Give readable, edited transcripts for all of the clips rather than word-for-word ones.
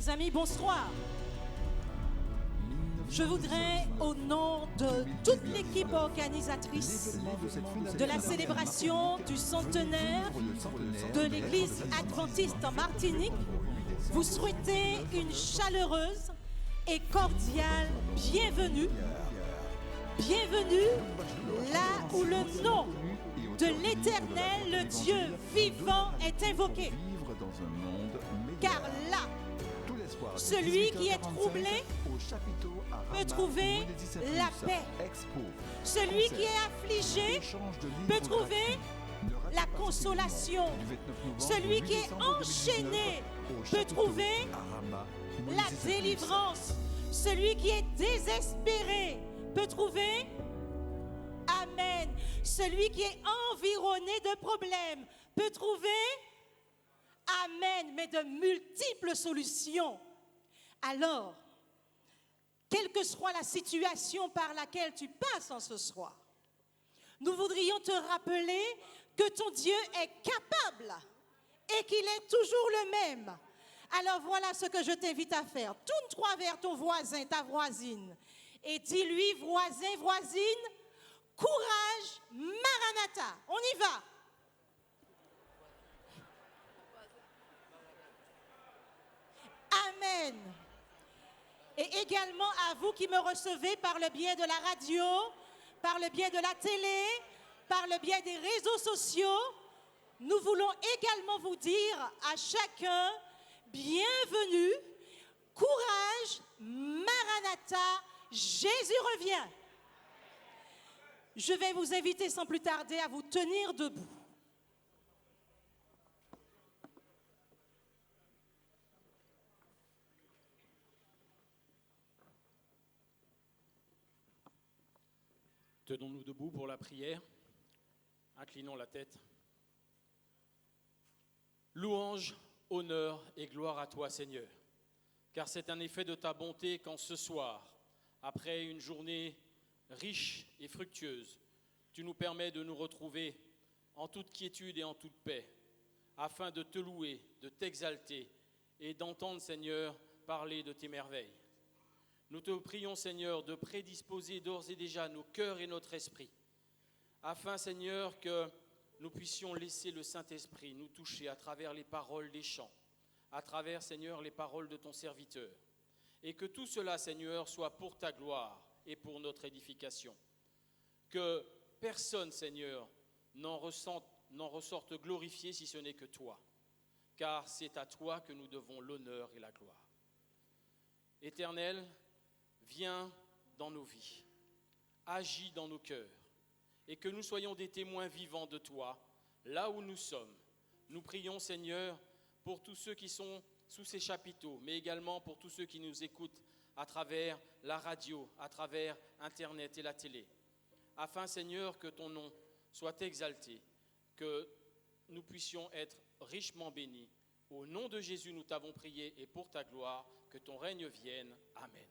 Chers amis, bonsoir. Je voudrais, au nom de toute l'équipe organisatrice de la célébration du centenaire de l'Église adventiste en Martinique, vous souhaiter une chaleureuse et cordiale bienvenue. Bienvenue là où le nom de l'Éternel, le Dieu vivant, est invoqué. Car là, celui qui est troublé peut trouver la paix. Celui qui est affligé peut trouver la consolation. Celui qui est enchaîné peut trouver la délivrance. Celui qui est désespéré peut trouver, amen. Celui qui est environné de problèmes peut trouver, amen, mais de multiples solutions. Alors, quelle que soit la situation par laquelle tu passes en ce soir, nous voudrions te rappeler que ton Dieu est capable et qu'il est toujours le même. Alors voilà ce que je t'invite à faire. Tourne-toi vers ton voisin, ta voisine, et dis-lui, voisin, voisine, courage, Maranatha. On y va. Amen. Et également à vous qui me recevez par le biais de la radio, par le biais de la télé, par le biais des réseaux sociaux, nous voulons également vous dire à chacun, bienvenue, courage, Maranatha, Jésus revient. Je vais vous inviter sans plus tarder à vous tenir debout. Tenons-nous debout pour la prière, inclinons la tête. Louange, honneur et gloire à toi, Seigneur, car c'est un effet de ta bonté quand ce soir, après une journée riche et fructueuse, tu nous permets de nous retrouver en toute quiétude et en toute paix, afin de te louer, de t'exalter et d'entendre, Seigneur, parler de tes merveilles. Nous te prions, Seigneur, de prédisposer d'ores et déjà nos cœurs et notre esprit, afin, Seigneur, que nous puissions laisser le Saint-Esprit nous toucher à travers les paroles des chants, à travers, Seigneur, les paroles de ton serviteur, et que tout cela, Seigneur, soit pour ta gloire et pour notre édification. Que personne, Seigneur, n'en ressorte glorifié si ce n'est que toi, car c'est à toi que nous devons l'honneur et la gloire. Éternel, viens dans nos vies, agis dans nos cœurs, et que nous soyons des témoins vivants de toi, là où nous sommes. Nous prions, Seigneur, pour tous ceux qui sont sous ces chapiteaux, mais également pour tous ceux qui nous écoutent à travers la radio, à travers Internet et la télé, afin, Seigneur, que ton nom soit exalté, que nous puissions être richement bénis. Au nom de Jésus, nous t'avons prié, et pour ta gloire, que ton règne vienne. Amen.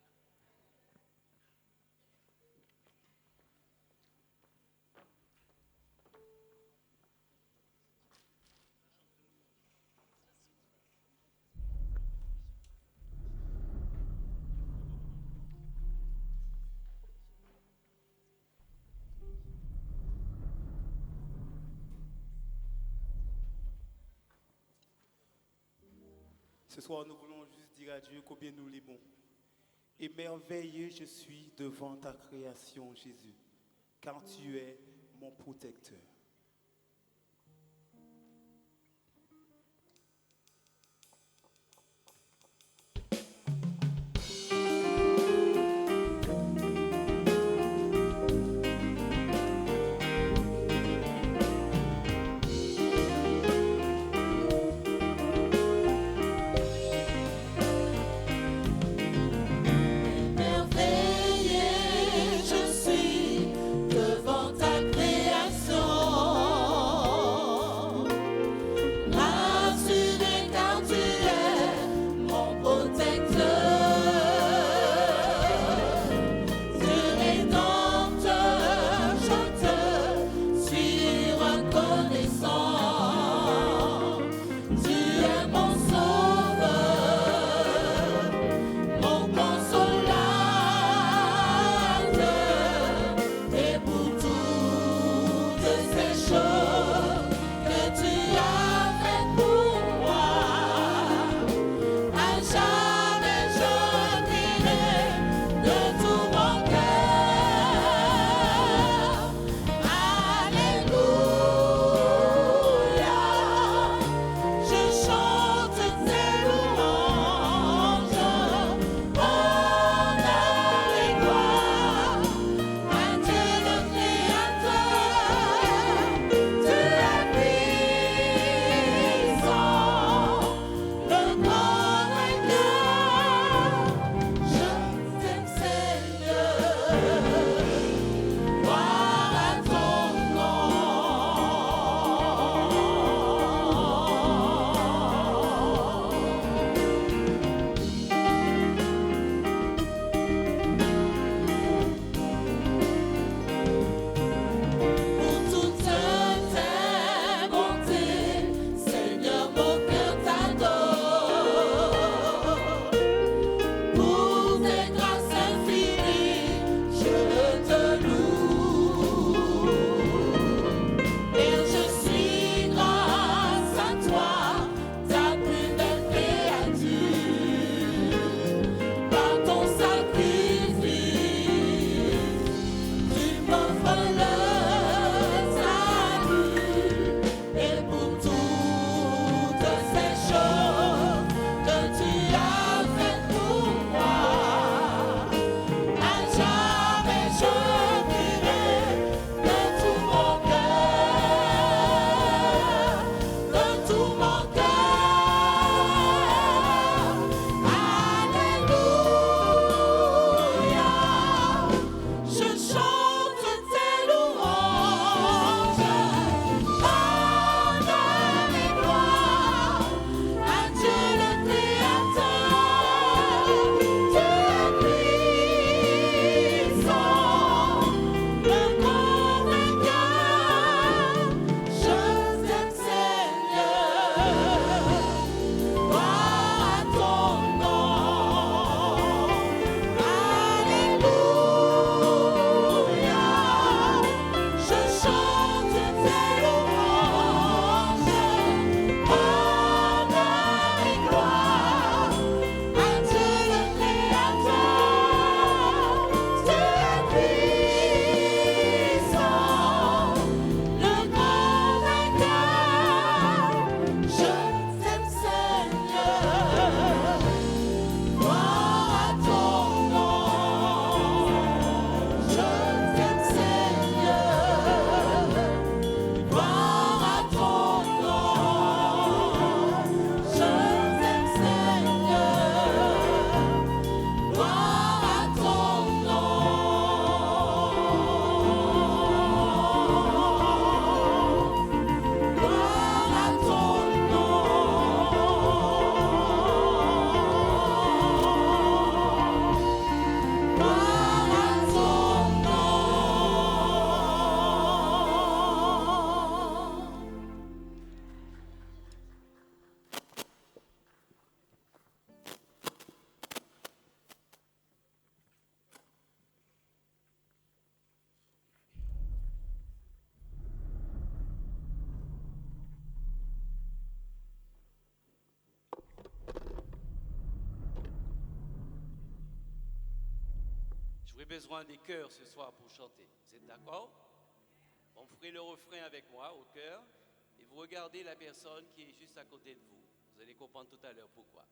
Ce soir, nous voulons juste dire à Dieu combien nous l'aimons. Émerveillé, je suis devant ta création, Jésus, car tu es mon protecteur. Devant ta création, J'aurais besoin des chœurs ce soir pour chanter. Vous êtes d'accord? On ferait le refrain avec moi au chœur et vous regardez la personne qui est juste à côté de vous. Vous allez comprendre tout à l'heure pourquoi.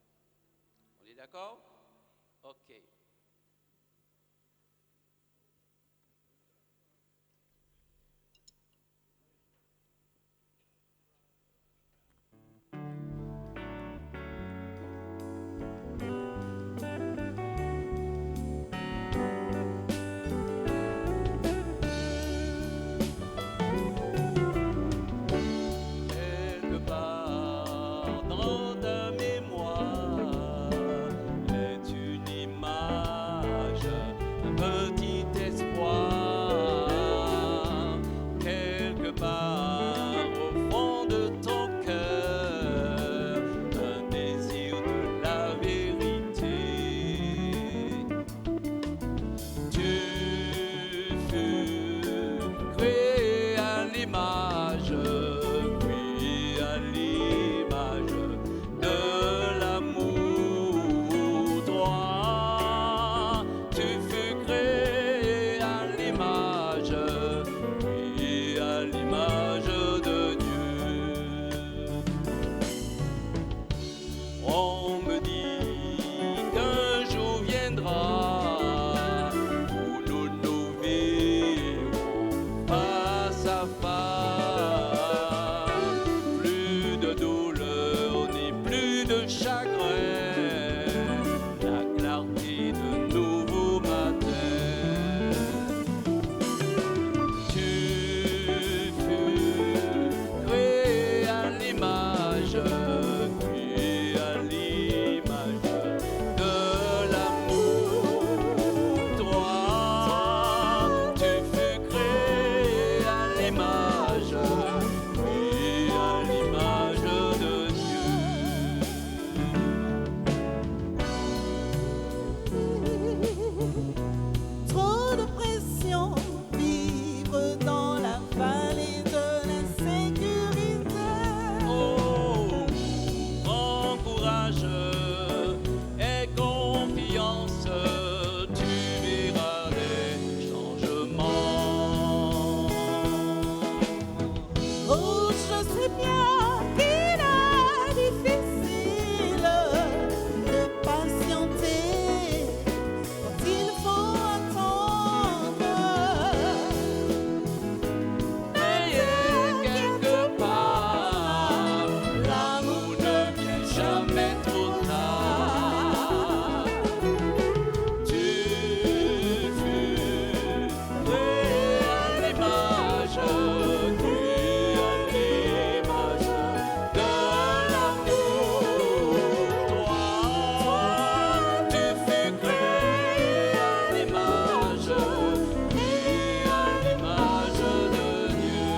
On est d'accord? Ok. Quelque part dans ta mémoire est une image, un petit espoir. Quelque part au fond de ton cœur, un désir de la vérité. Tu fus créé à l'image, puis à l'image de l'amour droit. Tu fus créé à l'image, puis à l'image de Dieu. On me dit qu'un jour viendra où nous nous verrons face à face. Plus de douleur ni plus de chagrin, la clarté de nouveau matin. Tu fus créé à l'image, puis à l'image de l'amour droit. Tu fus créé à l'image, puis à l'image de Dieu. Trop de pression, vivre dans la vallée de l'insécurité. Oh, prends courage et confiance, tu verras des changements. Oh, je sais bien qu'il est difficile de patienter quand il faut attendre. Mais quelque part, l'amour ne vient jamais trop tard. Tu fus créé à l'image, puis à l'image de l'amour droit. Tu fus créé à l'image, puis à l'image de Dieu.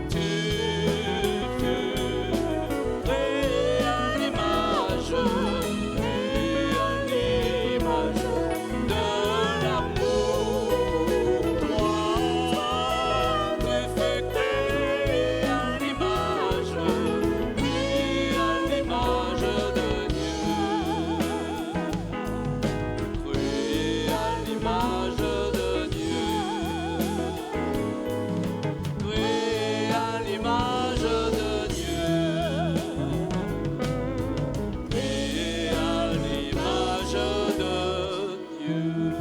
Tu fus créé à l'image, puis à l'image de l'amour droit. Tu fus créé à l'image, puis à l'image de Dieu. Créé à l'image de Dieu. Créé à l'image de Dieu. Créé à l'image de Dieu.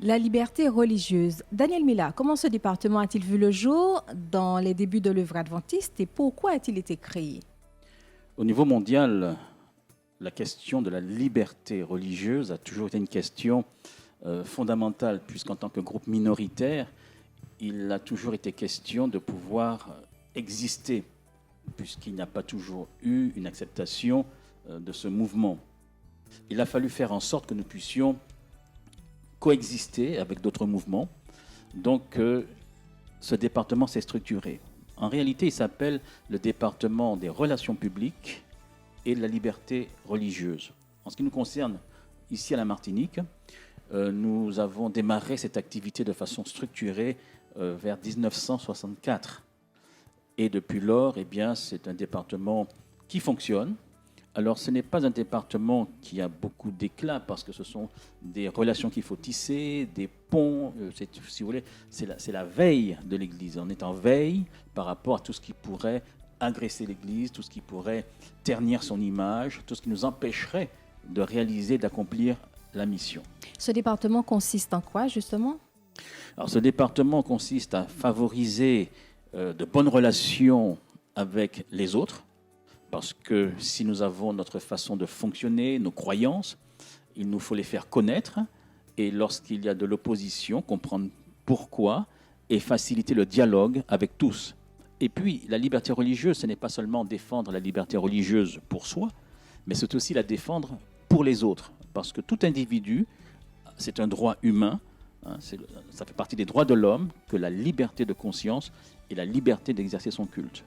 La liberté religieuse. Daniel Mila, comment ce département a-t-il vu le jour dans les débuts de l'œuvre adventiste et pourquoi a-t-il été créé? Au niveau mondial, la question de la liberté religieuse a toujours été une question fondamentale, puisqu'en tant que groupe minoritaire, il a toujours été question de pouvoir exister, puisqu'il n'y a pas toujours eu une acceptation de ce mouvement. Il a fallu faire en sorte que nous puissions coexister avec d'autres mouvements. Donc, ce département s'est structuré. En réalité, il s'appelle le département des relations publiques et de la liberté religieuse. En ce qui nous concerne, ici à la Martinique, nous avons démarré cette activité de façon structurée vers 1964. Et depuis lors, eh bien, c'est un département qui fonctionne. Alors, ce n'est pas un département qui a beaucoup d'éclat parce que ce sont des relations qu'il faut tisser, des ponts. Si vous voulez, c'est la veille de l'Église. On est en veille par rapport à tout ce qui pourrait agresser l'Église, tout ce qui pourrait ternir son image, tout ce qui nous empêcherait de réaliser, d'accomplir la mission. Ce département consiste en quoi, justement? Alors, ce département consiste à favoriser de bonnes relations avec les autres, parce que si nous avons notre façon de fonctionner, nos croyances, il nous faut les faire connaître, et lorsqu'il y a de l'opposition, comprendre pourquoi et faciliter le dialogue avec tous. Et puis, la liberté religieuse, ce n'est pas seulement défendre la liberté religieuse pour soi, mais c'est aussi la défendre pour les autres, parce que tout individu, c'est un droit humain, hein, ça fait partie des droits de l'homme, que la liberté de conscience et la liberté d'exercer son culte.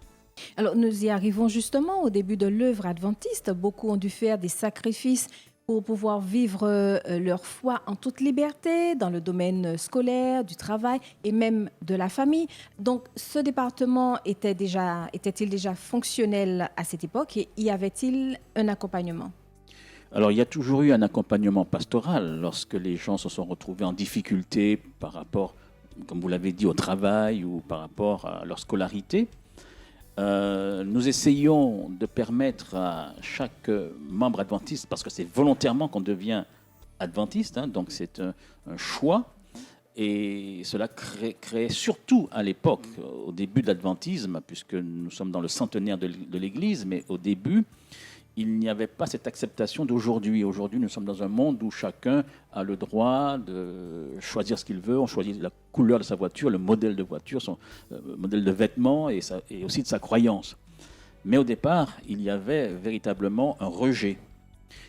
Alors, nous y arrivons justement au début de l'œuvre adventiste. Beaucoup ont dû faire des sacrifices pour pouvoir vivre leur foi en toute liberté dans le domaine scolaire, du travail et même de la famille. Donc, ce département était-il déjà fonctionnel à cette époque et y avait-il un accompagnement? Alors, il y a toujours eu un accompagnement pastoral lorsque les gens se sont retrouvés en difficulté par rapport, comme vous l'avez dit, au travail ou par rapport à leur scolarité. Nous essayons de permettre à chaque membre adventiste, parce que c'est volontairement qu'on devient adventiste, hein, donc c'est un choix, et cela créait surtout à l'époque, au début de l'adventisme, puisque nous sommes dans le centenaire de l'Église, mais au début, il n'y avait pas cette acceptation d'aujourd'hui. Aujourd'hui, nous sommes dans un monde où chacun a le droit de choisir ce qu'il veut. On choisit la couleur de sa voiture, le modèle de voiture, son modèle de vêtements et aussi de sa croyance. Mais au départ, il y avait véritablement un rejet.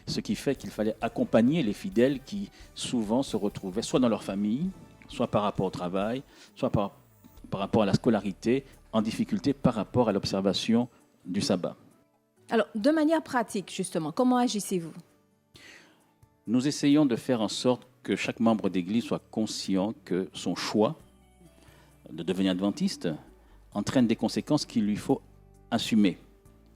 Ce qui fait qu'il fallait accompagner les fidèles qui souvent se retrouvaient soit dans leur famille, soit par rapport au travail, soit par rapport à la scolarité, en difficulté par rapport à l'observation du sabbat. Alors, de manière pratique, justement, comment agissez-vous? Nous essayons de faire en sorte que chaque membre d'Église soit conscient que son choix de devenir adventiste entraîne des conséquences qu'il lui faut assumer.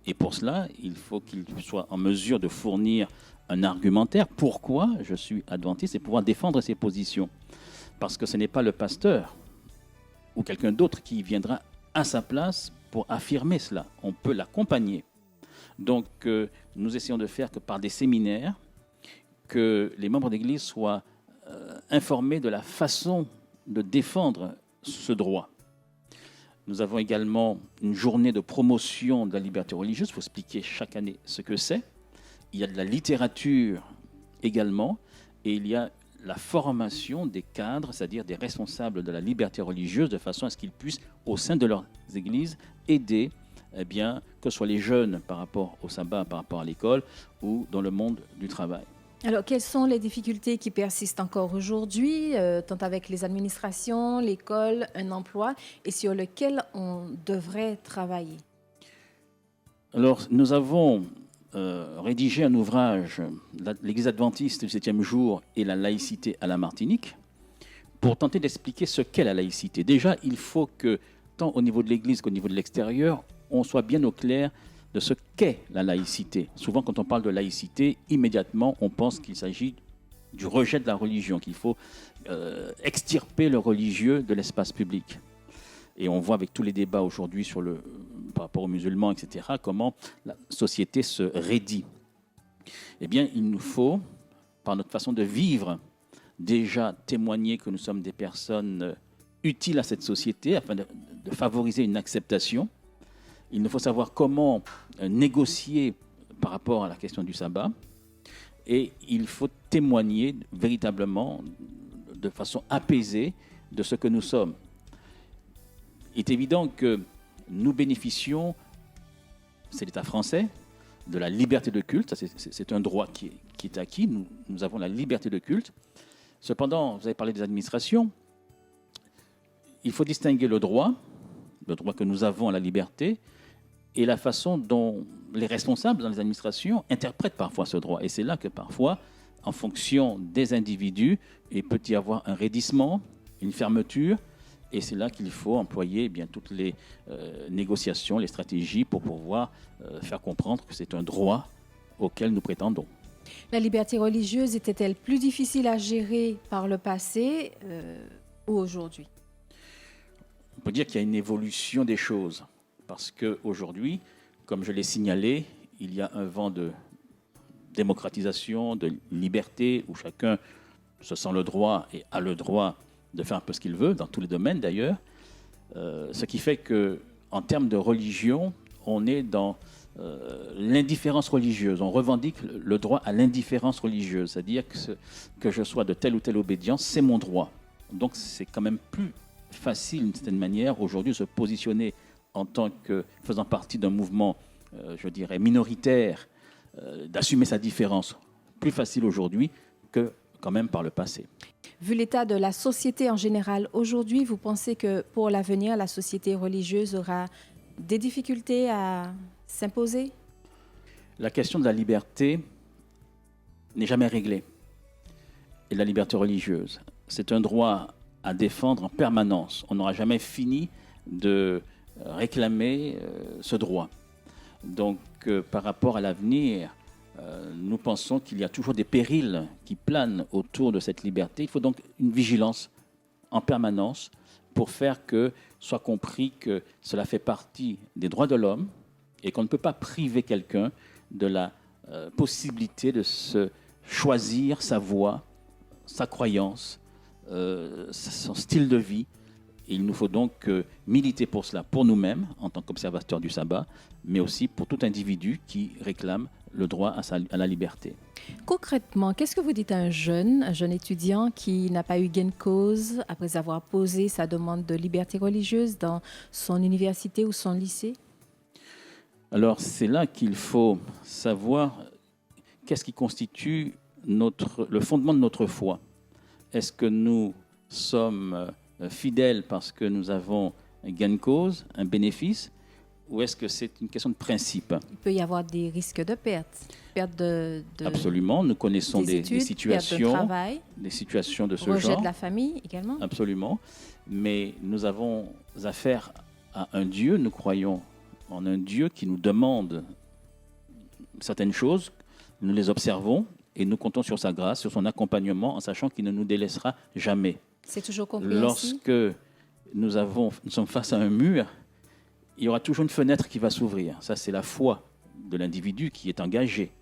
Et pour cela, il faut qu'il soit en mesure de fournir un argumentaire pourquoi je suis adventiste et pouvoir défendre ses positions. Parce que ce n'est pas le pasteur ou quelqu'un d'autre qui viendra à sa place pour affirmer cela. On peut l'accompagner. Donc, nous essayons de faire que par des séminaires, que les membres d'Église soient informés de la façon de défendre ce droit. Nous avons également une journée de promotion de la liberté religieuse. Il faut expliquer chaque année ce que c'est. Il y a de la littérature également, et il y a la formation des cadres, c'est-à-dire des responsables de la liberté religieuse, de façon à ce qu'ils puissent, au sein de leurs églises, aider eh bien, que ce soit les jeunes par rapport au sabbat, par rapport à l'école ou dans le monde du travail. Alors, quelles sont les difficultés qui persistent encore aujourd'hui, tant avec les administrations, l'école, un emploi, et sur lesquelles on devrait travailler? Alors, nous avons rédigé un ouvrage, l'Église adventiste du 7e jour et la laïcité à la Martinique, pour tenter d'expliquer ce qu'est la laïcité. Déjà, il faut que, tant au niveau de l'Église qu'au niveau de l'extérieur, on soit bien au clair de ce qu'est la laïcité. Souvent, quand on parle de laïcité, immédiatement, on pense qu'il s'agit du rejet de la religion, qu'il faut extirper le religieux de l'espace public. Et on voit avec tous les débats aujourd'hui par rapport aux musulmans, etc., comment la société se raidit. Eh bien, il nous faut, par notre façon de vivre, déjà témoigner que nous sommes des personnes utiles à cette société, afin de favoriser une acceptation. Il nous faut savoir comment négocier par rapport à la question du sabbat. Et il faut témoigner véritablement, de façon apaisée, de ce que nous sommes. Il est évident que nous bénéficions, c'est l'État français, de la liberté de culte. C'est un droit qui est acquis. Nous avons la liberté de culte. Cependant, vous avez parlé des administrations. Il faut distinguer le droit que nous avons à la liberté, et la façon dont les responsables dans les administrations interprètent parfois ce droit. Et c'est là que parfois, en fonction des individus, il peut y avoir un raidissement, une fermeture, et c'est là qu'il faut employer toutes les négociations, les stratégies pour pouvoir faire comprendre que c'est un droit auquel nous prétendons. La liberté religieuse était-elle plus difficile à gérer par le passé ou aujourd'hui? On peut dire qu'il y a une évolution des choses, parce qu'aujourd'hui, comme je l'ai signalé, il y a un vent de démocratisation, de liberté, où chacun se sent le droit et a le droit de faire un peu ce qu'il veut, dans tous les domaines d'ailleurs, ce qui fait qu'en termes de religion, on est dans l'indifférence religieuse. On revendique le droit à l'indifférence religieuse, c'est-à-dire que je sois de telle ou telle obédience, c'est mon droit. Donc c'est quand même plus facile d'une certaine manière aujourd'hui de se positionner en tant que faisant partie d'un mouvement, je dirais, minoritaire, d'assumer sa différence. Plus facile aujourd'hui que quand même par le passé. Vu l'état de la société en général aujourd'hui, vous pensez que pour l'avenir, la société religieuse aura des difficultés à s'imposer? La question de la liberté n'est jamais réglée. Et la liberté religieuse, c'est un droit à défendre en permanence. On n'aura jamais fini de réclamer ce droit. Donc, par rapport à l'avenir, nous pensons qu'il y a toujours des périls qui planent autour de cette liberté. Il faut donc une vigilance en permanence pour faire que soit compris que cela fait partie des droits de l'homme et qu'on ne peut pas priver quelqu'un de la possibilité de se choisir sa voie, sa croyance, son style de vie. Et il nous faut donc militer pour cela, pour nous-mêmes, en tant qu'observateurs du sabbat, mais aussi pour tout individu qui réclame le droit à la liberté. Concrètement, qu'est-ce que vous dites à un jeune étudiant qui n'a pas eu gain de cause après avoir posé sa demande de liberté religieuse dans son université ou son lycée? Alors, c'est là qu'il faut savoir qu'est-ce qui constitue le fondement de notre foi. Est-ce que nous sommes fidèles parce que nous avons un gain de cause, un bénéfice, ou est-ce que c'est une question de principe? Il peut y avoir des risques de perte de Absolument, nous connaissons des situations, perte de travail, des situations de ce rejet genre. de la famille également. Absolument, mais nous avons affaire à un Dieu, nous croyons en un Dieu qui nous demande certaines choses, nous les observons et nous comptons sur sa grâce, sur son accompagnement, en sachant qu'il ne nous délaissera jamais. C'est toujours compris ainsi. Lorsque nous sommes face à un mur, il y aura toujours une fenêtre qui va s'ouvrir. Ça, c'est la foi de l'individu qui est engagé.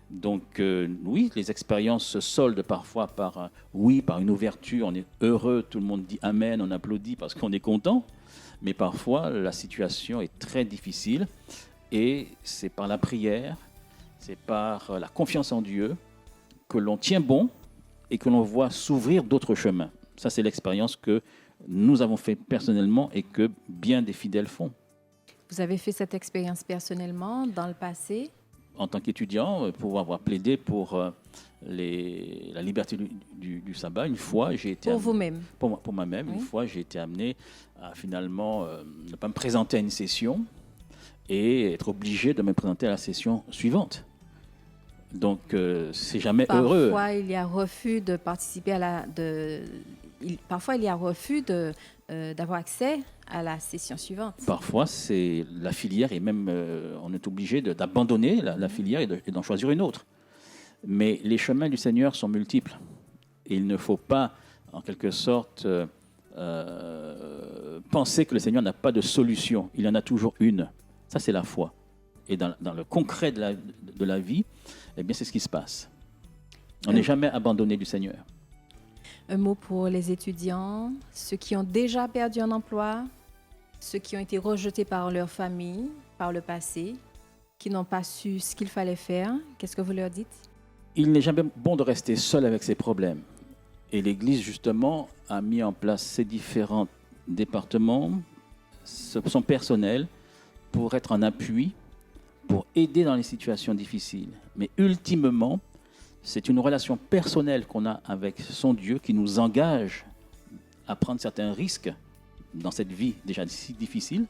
Donc, oui, les expériences se soldent parfois par une ouverture. On est heureux, tout le monde dit Amen, on applaudit parce qu'on est content. Mais parfois, la situation est très difficile. Et c'est par la prière, c'est par la confiance en Dieu que l'on tient bon et que l'on voit s'ouvrir d'autres chemins. Ça, c'est l'expérience que nous avons fait personnellement et que bien des fidèles font. Vous avez fait cette expérience personnellement dans le passé? En tant qu'étudiant, pour avoir plaidé pour la liberté du sabbat, une fois, j'ai été... Pour vous-même? Pour moi-même, oui. Une fois, j'ai été amené à finalement ne pas me présenter à une session et être obligé de me présenter à la session suivante. Donc, c'est jamais heureux. Parfois, il y a refus de participer à parfois, il y a refus d'avoir accès à la session suivante. Parfois, c'est la filière et même on est obligé d'abandonner la filière et d'en choisir une autre. Mais les chemins du Seigneur sont multiples. Et il ne faut pas, en quelque sorte, penser que le Seigneur n'a pas de solution. Il en a toujours une. Ça, c'est la foi. Et dans le concret de la vie, eh bien, c'est ce qui se passe. On n'est jamais abandonné du Seigneur. Un mot pour les étudiants, ceux qui ont déjà perdu un emploi, ceux qui ont été rejetés par leur famille, par le passé, qui n'ont pas su ce qu'il fallait faire. Qu'est-ce que vous leur dites? Il n'est jamais bon de rester seul avec ses problèmes. Et l'Église, justement, a mis en place ces différents départements, son personnel, pour être en appui, pour aider dans les situations difficiles. Mais ultimement, c'est une relation personnelle qu'on a avec son Dieu qui nous engage à prendre certains risques dans cette vie déjà si difficile.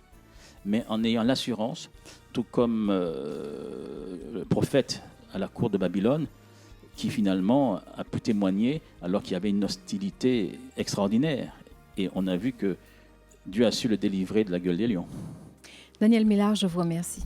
mais en ayant l'assurance, tout comme le prophète à la cour de Babylone, qui finalement a pu témoigner alors qu'il y avait une hostilité extraordinaire. Et on a vu que Dieu a su le délivrer de la gueule des lions. Daniel Millard, je vous remercie.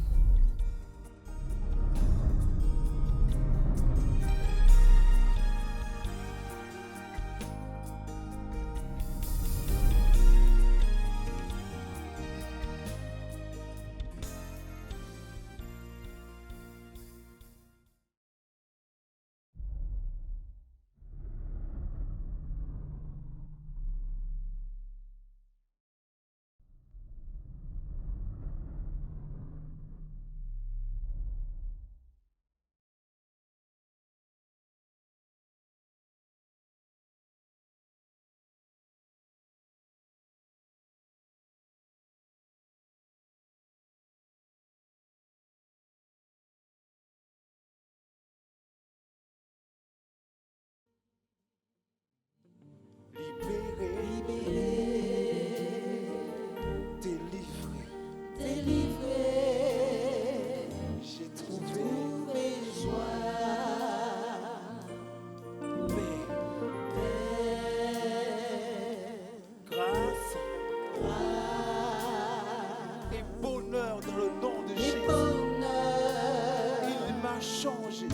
J'ai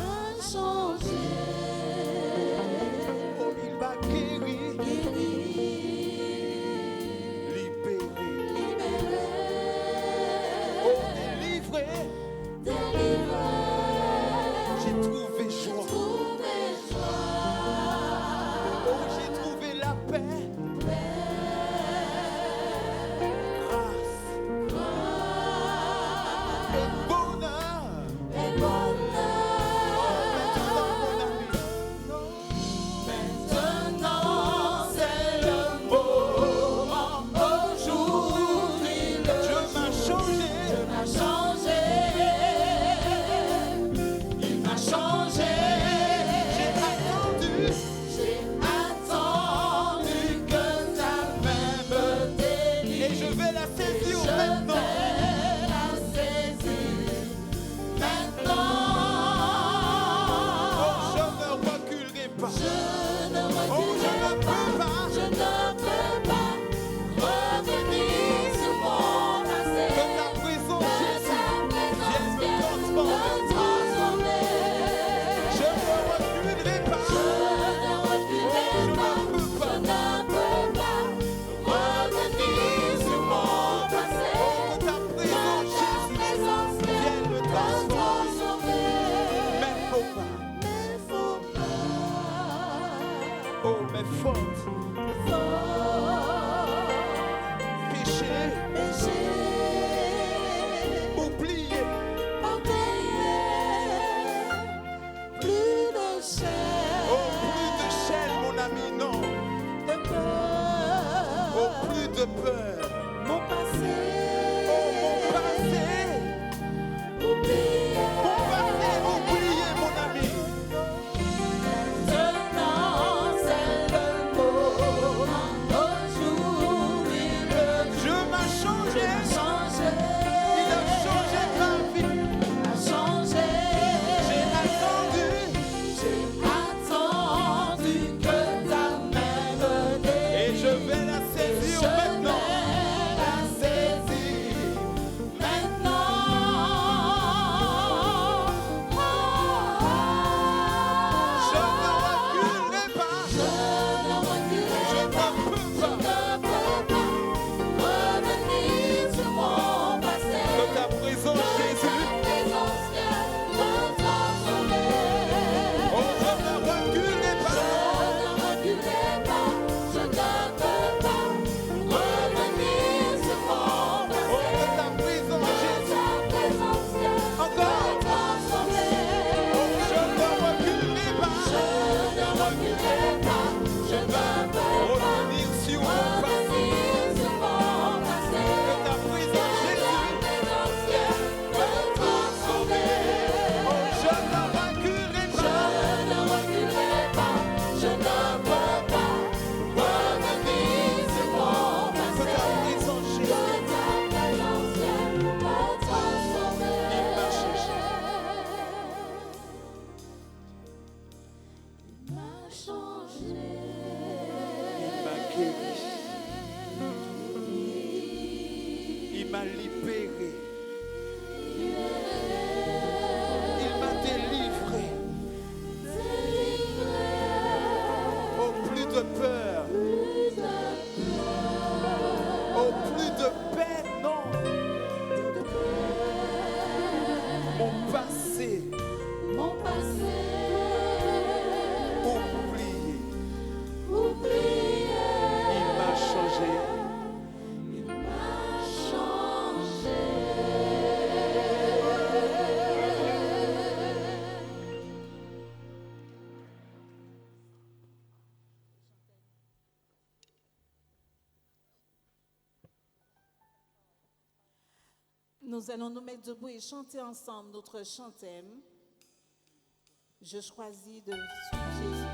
Il m'a guéri. Il m'a libéré. Il m'a délivré. Oh, plus de peur. Oh, plus de peine, non. Mon passé. Oublié. Il m'a changé. Nous allons nous mettre debout et chanter ensemble notre chantème. Je choisis de suivre Jésus.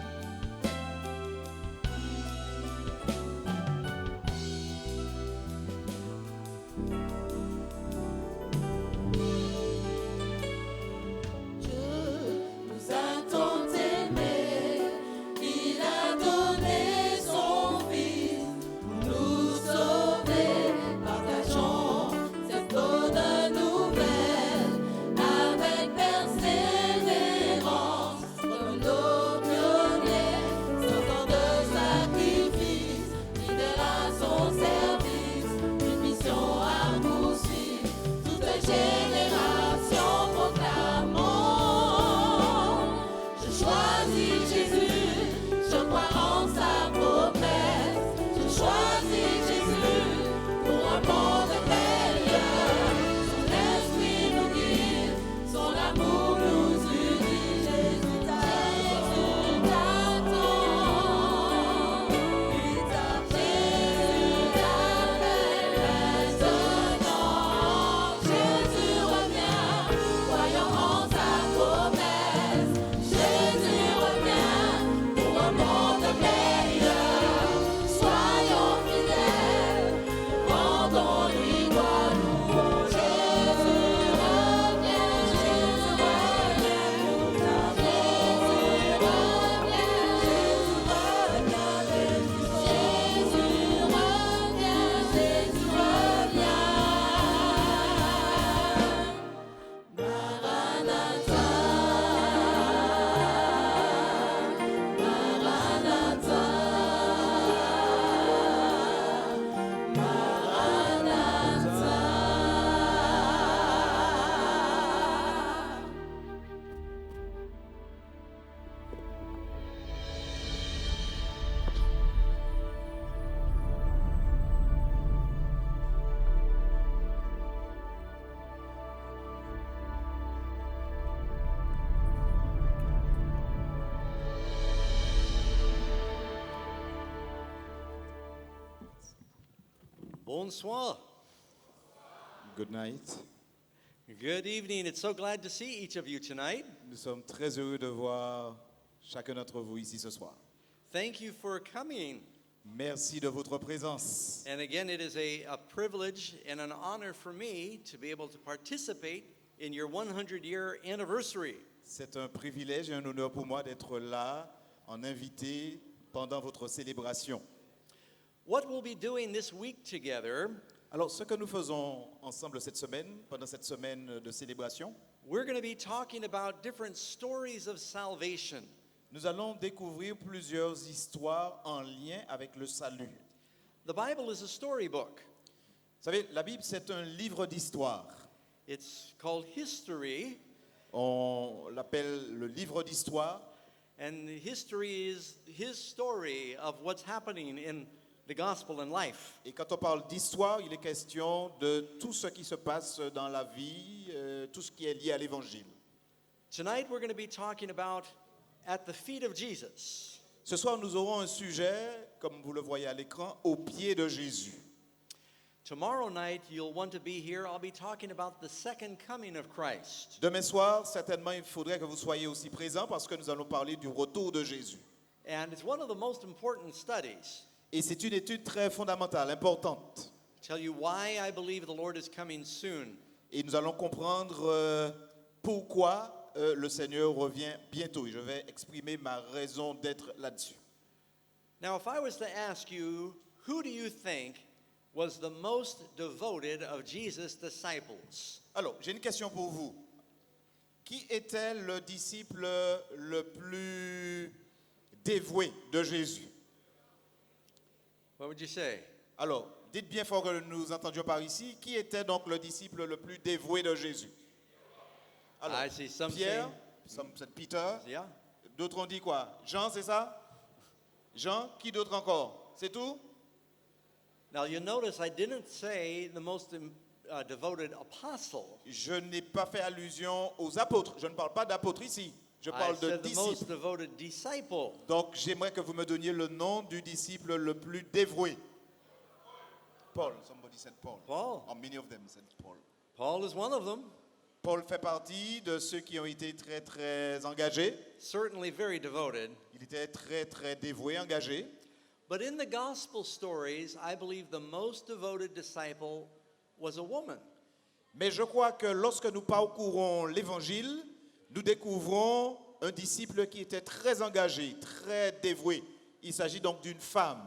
Bonsoir. Good night. Good evening. It's so glad to see each of you tonight. Nous sommes très heureux de voir chacun d'entre vous ici ce soir. Thank you for coming. Merci de votre présence. And again, it is a privilege and an honor for me to be able to participate in your 100-year anniversary. C'est un privilège et un honneur pour moi d'être là en invité pendant votre célébration. What we'll be doing this week together, Alors, ce que nous faisons ensemble cette semaine, pendant cette semaine de célébration, we're going to be talking about different stories of salvation. nous allons découvrir plusieurs histoires en lien avec le salut. The Bible is a storybook. Vous savez, la Bible, c'est un livre d'histoire. It's called history, On l'appelle le livre d'histoire. and history is his story of what's happening in the gospel and life. Et quand on parle d'histoire, il est question de tout ce qui se passe dans la vie, tout ce qui est lié à l'évangile. Tonight we're going to be talking about at the feet of Jesus. Ce soir, nous aurons un sujet, comme vous le voyez à l'écran, au pied de Jésus. Tomorrow night you'll want to be here. I'll be talking about the second coming of Christ. Demain soir, certainement, il faudrait que vous soyez aussi présents parce que nous allons parler du retour de Jésus. And it's one of the most important studies. Et c'est une étude très fondamentale, importante. Tell you why I believe the Lord is coming soon. Et nous allons comprendre pourquoi le Seigneur revient bientôt. Et je vais exprimer ma raison d'être là-dessus. Now, if I was to ask you, who do you think was the most devoted of Jesus' disciples? Alors, j'ai une question pour vous. Qui était le disciple le plus dévoué de Jésus? What would you say? Alors, dites bien fort que nous entendions par ici. Qui était donc le disciple le plus dévoué de Jésus? Alors, I see some Pierre, saying, c'est Peter. yeah. D'autres ont dit quoi? Jean, c'est ça? Jean, qui d'autre encore? C'est tout? Now, you notice I didn't say the most devoted apostle. Je n'ai pas fait allusion aux apôtres. Je ne parle pas d'apôtres ici. Je I parle de said the most disciples. devoted disciple. Donc, j'aimerais que vous me donniez le nom du disciple le plus dévoué. Paul. Somebody said Paul. Paul. Or many of them said Paul. Paul is one of them. Paul fait partie de ceux qui ont été très, très engagés. Certainly very devoted. Il était très, très dévoué, engagé. But in the gospel stories, I believe the most devoted disciple was a woman. Mais je crois que lorsque nous parcourons l'Évangile, nous découvrons un disciple qui était très engagé, très dévoué. Il s'agit donc d'une femme.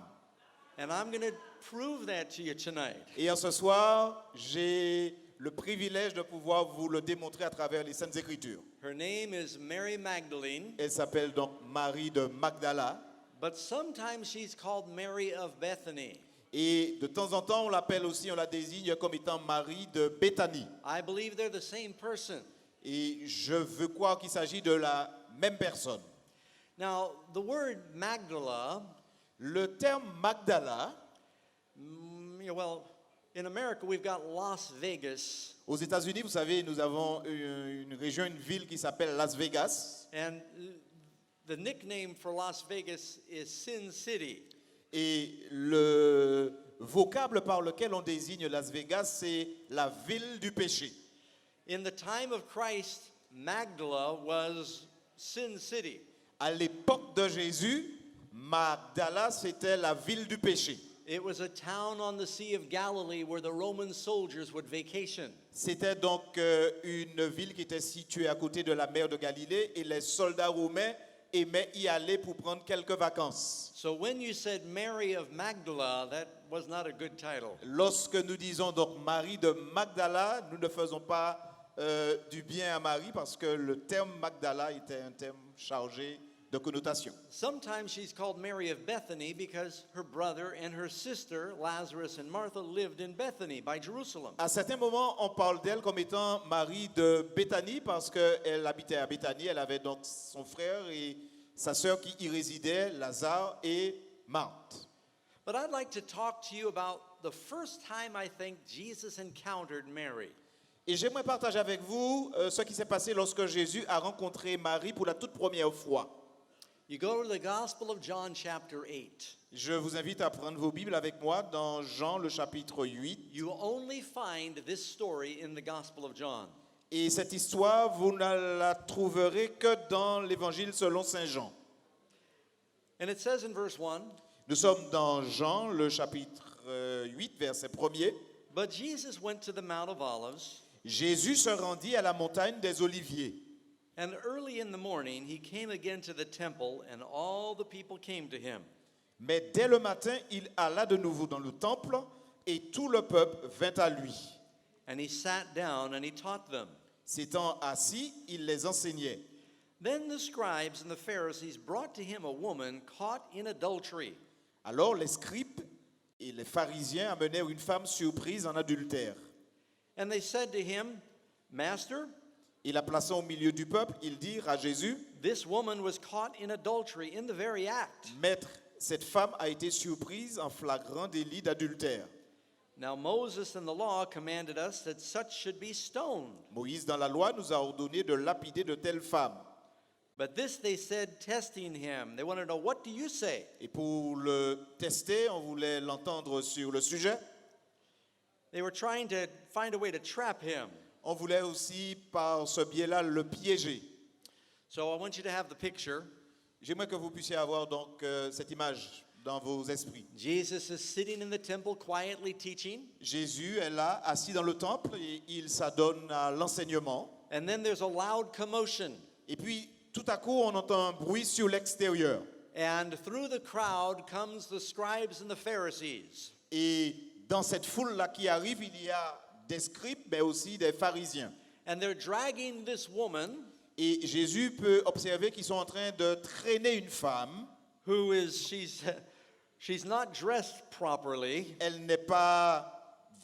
And I'm going to prove that to you tonight. Et ce soir, j'ai le privilège de pouvoir vous le démontrer à travers les Saintes Écritures. Her name is Mary Magdalene, Elle s'appelle donc Marie de Magdala. but sometimes she's called Mary of Bethany. Et de temps en temps, on l'appelle aussi, on la désigne comme étant Marie de Béthanie. I believe they're the same person. Et je veux croire qu'il s'agit de la même personne. Now, the word Magdala, Le terme Magdala, well, in America we've got Las Vegas, aux États-Unis, vous savez, nous avons une région, une ville qui s'appelle Las Vegas. and the nickname for Las Vegas is Sin City. Et le vocable par lequel on désigne Las Vegas, c'est la ville du péché. In the time of Christ, Magdala was Sin City. À l'époque de Jésus, Magdala, c'était la ville du péché. It was a town on the Sea of Galilee where the Roman soldiers would vacation. C'était donc une ville qui était située à côté de la mer de Galilée et les soldats romains aimaient y aller pour prendre quelques vacances. So when you said Mary of Magdala, that was not a good title. Lorsque nous disons donc Marie de Magdala, nous ne faisons pas du bien à Marie parce que le terme Magdala était un terme chargé de connotations. Sometimes she's called Mary of Bethany because her brother and her sister, Lazarus and Martha, lived in Bethany by Jerusalem. À certains moments, on parle d'elle comme étant Marie de Béthanie parce qu'elle habitait à Béthanie. Elle avait donc son frère et sa sœur qui y résidaient, Lazare et Marthe. But I'd like to talk to you about the first time I think Jesus encountered Mary. Et j'aimerais partager avec vous ce qui s'est passé lorsque Jésus a rencontré Marie pour la toute première fois. You go to the Gospel of John chapter 8. Je vous invite à prendre vos Bibles avec moi dans Jean le chapitre 8. You only find this story in the Gospel of John. Et cette histoire, vous ne la trouverez que dans l'Évangile selon Saint Jean. And it says in verse 1, Nous sommes dans Jean le chapitre 8, verset 1er. But Jesus went to the Mount of Olives, Jésus se rendit à la montagne des Oliviers. and early in the morning he came again to the temple, and all the people came to him. Mais dès le matin, il alla de nouveau dans le temple et tout le peuple vint à lui. And he sat down and he taught them. S'étant assis, il les enseignait. Then the scribes and the Pharisees brought to him a woman caught in adultery. Alors les scribes et les pharisiens amenèrent une femme surprise en adultère. And they said to him, Master, Et la plaçant au milieu du peuple, ils dirent à Jésus, this woman was caught in adultery in the very act. Maître, cette femme a été surprise en flagrant délit d'adultère. Now Moses in the law commanded us that such should be stoned. Moïse dans la loi nous a ordonné de lapider de telles femmes. But this they said, testing him. They wanted to know, what do you say? Et pour le tester, on voulait l'entendre sur le sujet. They were trying to find a way to trap him. On voulait aussi, par ce biais-là, le piéger. So I want you to have the picture. J'aimerais que vous puissiez avoir donc cette image dans vos esprits. Jesus is sitting in the temple quietly teaching, Jésus est là, assis dans le temple, et il s'adonne à l'enseignement. And then there's a loud commotion. Et puis, tout à coup, on entend un bruit sur l'extérieur. And through the crowd comes the scribes and the Pharisees. Et dans cette foule-là qui arrive, il y a des scribes, mais aussi des pharisiens. And they're dragging this woman Et Jésus peut observer qu'ils sont en train de traîner une femme. she's not dressed properly. Elle n'est pas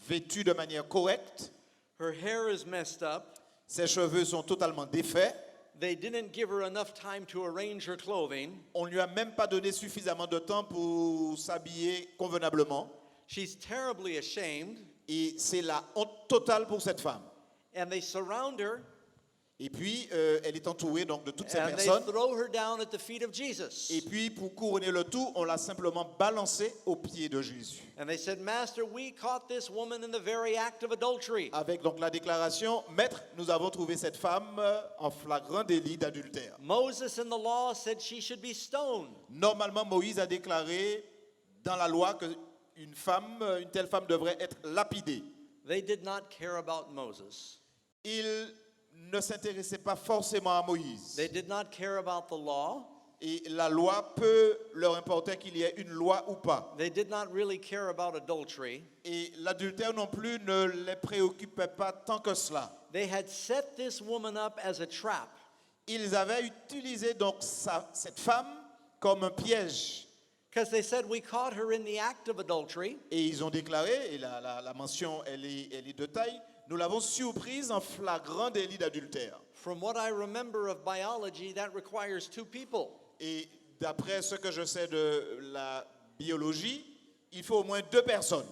vêtue de manière correcte. Her hair is messed up. Ses cheveux sont totalement défaits. They didn't give her enough time to arrange her clothing. On ne lui a même pas donné suffisamment de temps pour s'habiller convenablement. She's terribly ashamed. Et c'est la honte totale pour cette femme. And they surround her. Et puis, elle est entourée donc de toutes ces And they personnes. throw her down at the feet of Jesus. Et puis, pour couronner le tout, on l'a simplement balancée aux pieds de Jésus. And they said, Master, we caught this woman in the very act of adultery. Avec donc la déclaration, Maître, nous avons trouvé cette femme en flagrant délit d'adultère. Moses in the law said she should be stoned. Normalement, Moïse a déclaré dans la loi qu'une femme, une telle femme devrait être lapidée. They did not care about Moses. Ils ne s'intéressaient pas forcément à Moïse. They did not care about the law. Et la loi peut leur importer qu'il y ait une loi ou pas. They did not really care about adultery. Et l'adultère non plus ne les préoccupait pas tant que cela. They had set this woman up as a trap. Ils avaient utilisé donc cette femme comme un piège. Because they said, we caught her in the act of adultery. Et ils ont déclaré, et la mention elle est de taille, nous l'avons surprise en flagrant délit d'adultère. From what I remember of biology, that requires two people. Et d'après ce que je sais de la biologie, il faut au moins 2 personnes.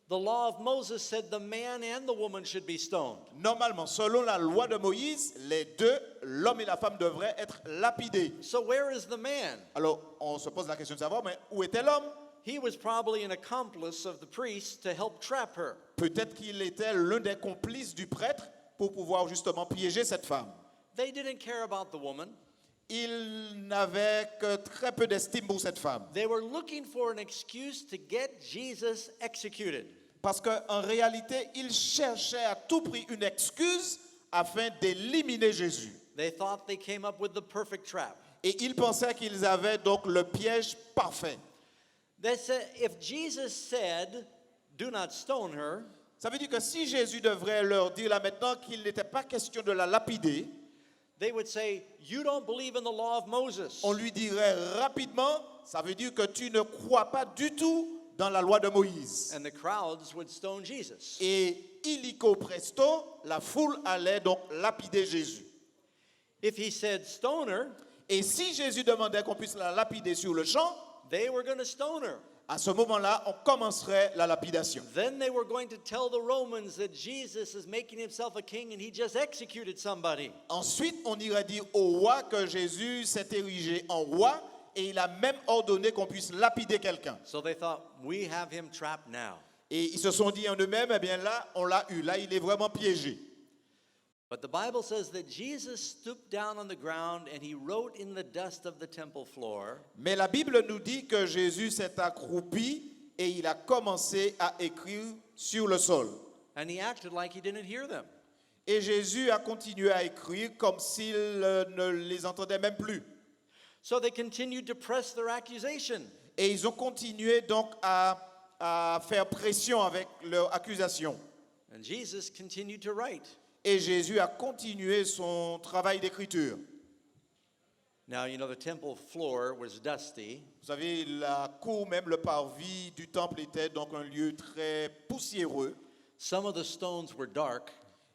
The law of Moses said the man and the woman should be stoned. Normalement, selon la loi de Moïse, les deux, l'homme et la femme, devraient être lapidés. So where is the man? Alors, on se pose la question de savoir, mais où était l'homme? He was probably an accomplice of the priest to help trap her. Peut-être qu'il était l'un des complices du prêtre pour pouvoir justement piéger cette femme. They didn't care about the woman. Il n'avait que très peu d'estime pour cette femme. They were looking for an excuse to get Jesus executed. Parce qu'en réalité, il cherchait à tout prix une excuse afin d'éliminer Jésus. They thought they came up with the perfect trap. Et ils pensaient qu'ils avaient donc le piège parfait. They said, if Jesus said, do not stone her, Ça veut dire que si Jésus devrait leur dire là maintenant qu'il n'était pas question de la lapider, they would say, you don't believe in the law of Moses. on lui dirait rapidement, ça veut dire que tu ne crois pas du tout dans la loi de Moïse. And the crowds would stone Jesus. Et illico presto, la foule allait donc lapider Jésus. If he said stone her, Et si Jésus demandait qu'on puisse la lapider sur le champ, they were going to stone her. à ce moment-là, on commencerait la lapidation. Then they were going to tell the Romans that Jesus is making himself a king and he just executed somebody. Ensuite, on irait dire au roi que Jésus s'est érigé en roi et il a même ordonné qu'on puisse lapider quelqu'un. So they thought, we have him trapped now. Et ils se sont dit en eux-mêmes, eh bien là, on l'a eu. Là, il est vraiment piégé. But the Bible says that Jesus stooped down on the ground and he wrote in the dust of the temple floor. Mais la Bible nous dit que Jésus s'est accroupi et il a commencé à écrire sur le sol. And he acted like he didn't hear them. Et Jésus a continué à écrire comme s'il ne les entendait même plus. So they continued to press their accusation. Et ils ont continué donc à faire pression avec leur accusation. And Jesus continued to write. Et Jésus a continué son travail d'écriture. Now, you know, the temple floor was dusty. Vous savez, la cour, même le parvis du temple était donc un lieu très poussiéreux. Some of the stones were dark.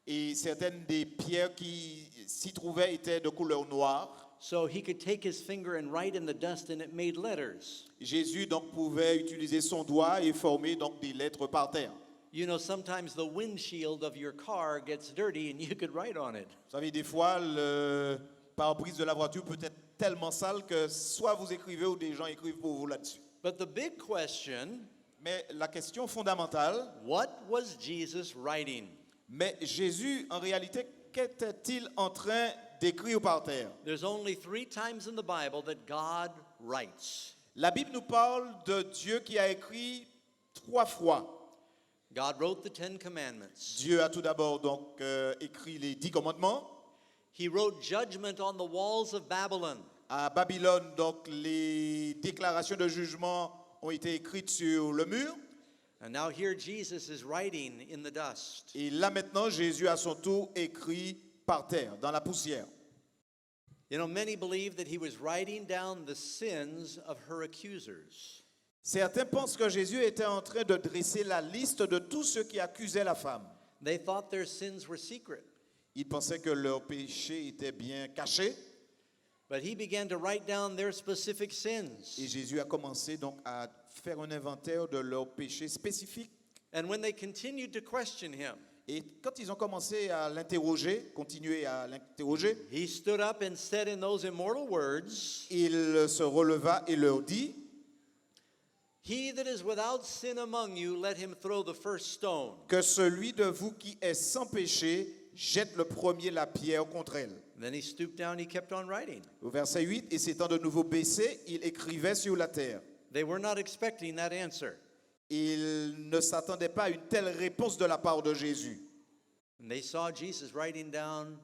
Et certaines des pierres qui s'y trouvaient étaient de couleur noire. So he could take his finger and write in the dust and it made letters. Jésus donc pouvait utiliser son doigt et former donc des lettres par terre. You know, sometimes the windshield of your car gets dirty and you could write on it. Vous savez, des fois, le pare-brise de la voiture peut être tellement sale que soit vous écrivez ou des gens écrivent pour vous là-dessus. But the big question, Mais la question fondamentale, what was Jesus writing? mais Jésus, en réalité, qu'était-il en train d'écrire par terre? There's only 3 times in the Bible that God writes. La Bible nous parle de Dieu qui a écrit 3 fois. God wrote the 10 Commandments. Dieu a tout d'abord donc écrit les 10 commandements. He wrote judgment on the walls of Babylon. À Babylone, donc, les déclarations de jugement ont été écrites sur le mur. And now here Jesus is writing in the dust. Et là maintenant, Jésus à son tour écrit par terre, dans la poussière. You know, many believe that he was writing down the sins of her accusers. Certains pensent que Jésus était en train de dresser la liste de tous ceux qui accusaient la femme. They thought their sins were secret. Ils pensaient que leur péché était bien caché. But he began to write down their specific Et sins. Jésus a commencé donc à faire un inventaire de leurs péchés spécifiques. And when they continued to question him, Et quand ils ont commencé à l'interroger, continuer à l'interroger, he stood up and said in those immortal words, il se releva et leur dit, "He that is without sin among you, let him throw the first stone." que celui de vous qui est sans péché jette le premier la pierre contre elle. Then he stooped down, he kept on writing. Au verset 8, et s'étant de nouveau baissé, il écrivait sur la terre. They were not expecting that answer. Il ne s'attendait pas à une telle réponse de la part de Jésus. And they saw Jesus writing down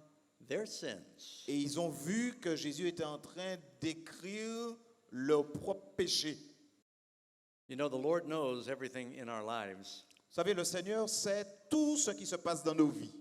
their sins. Et ils ont vu que Jésus était en train d'écrire leurs propres péchés. You know, the Lord knows everything in our lives. Vous savez, le Seigneur sait tout ce qui se passe dans nos vies.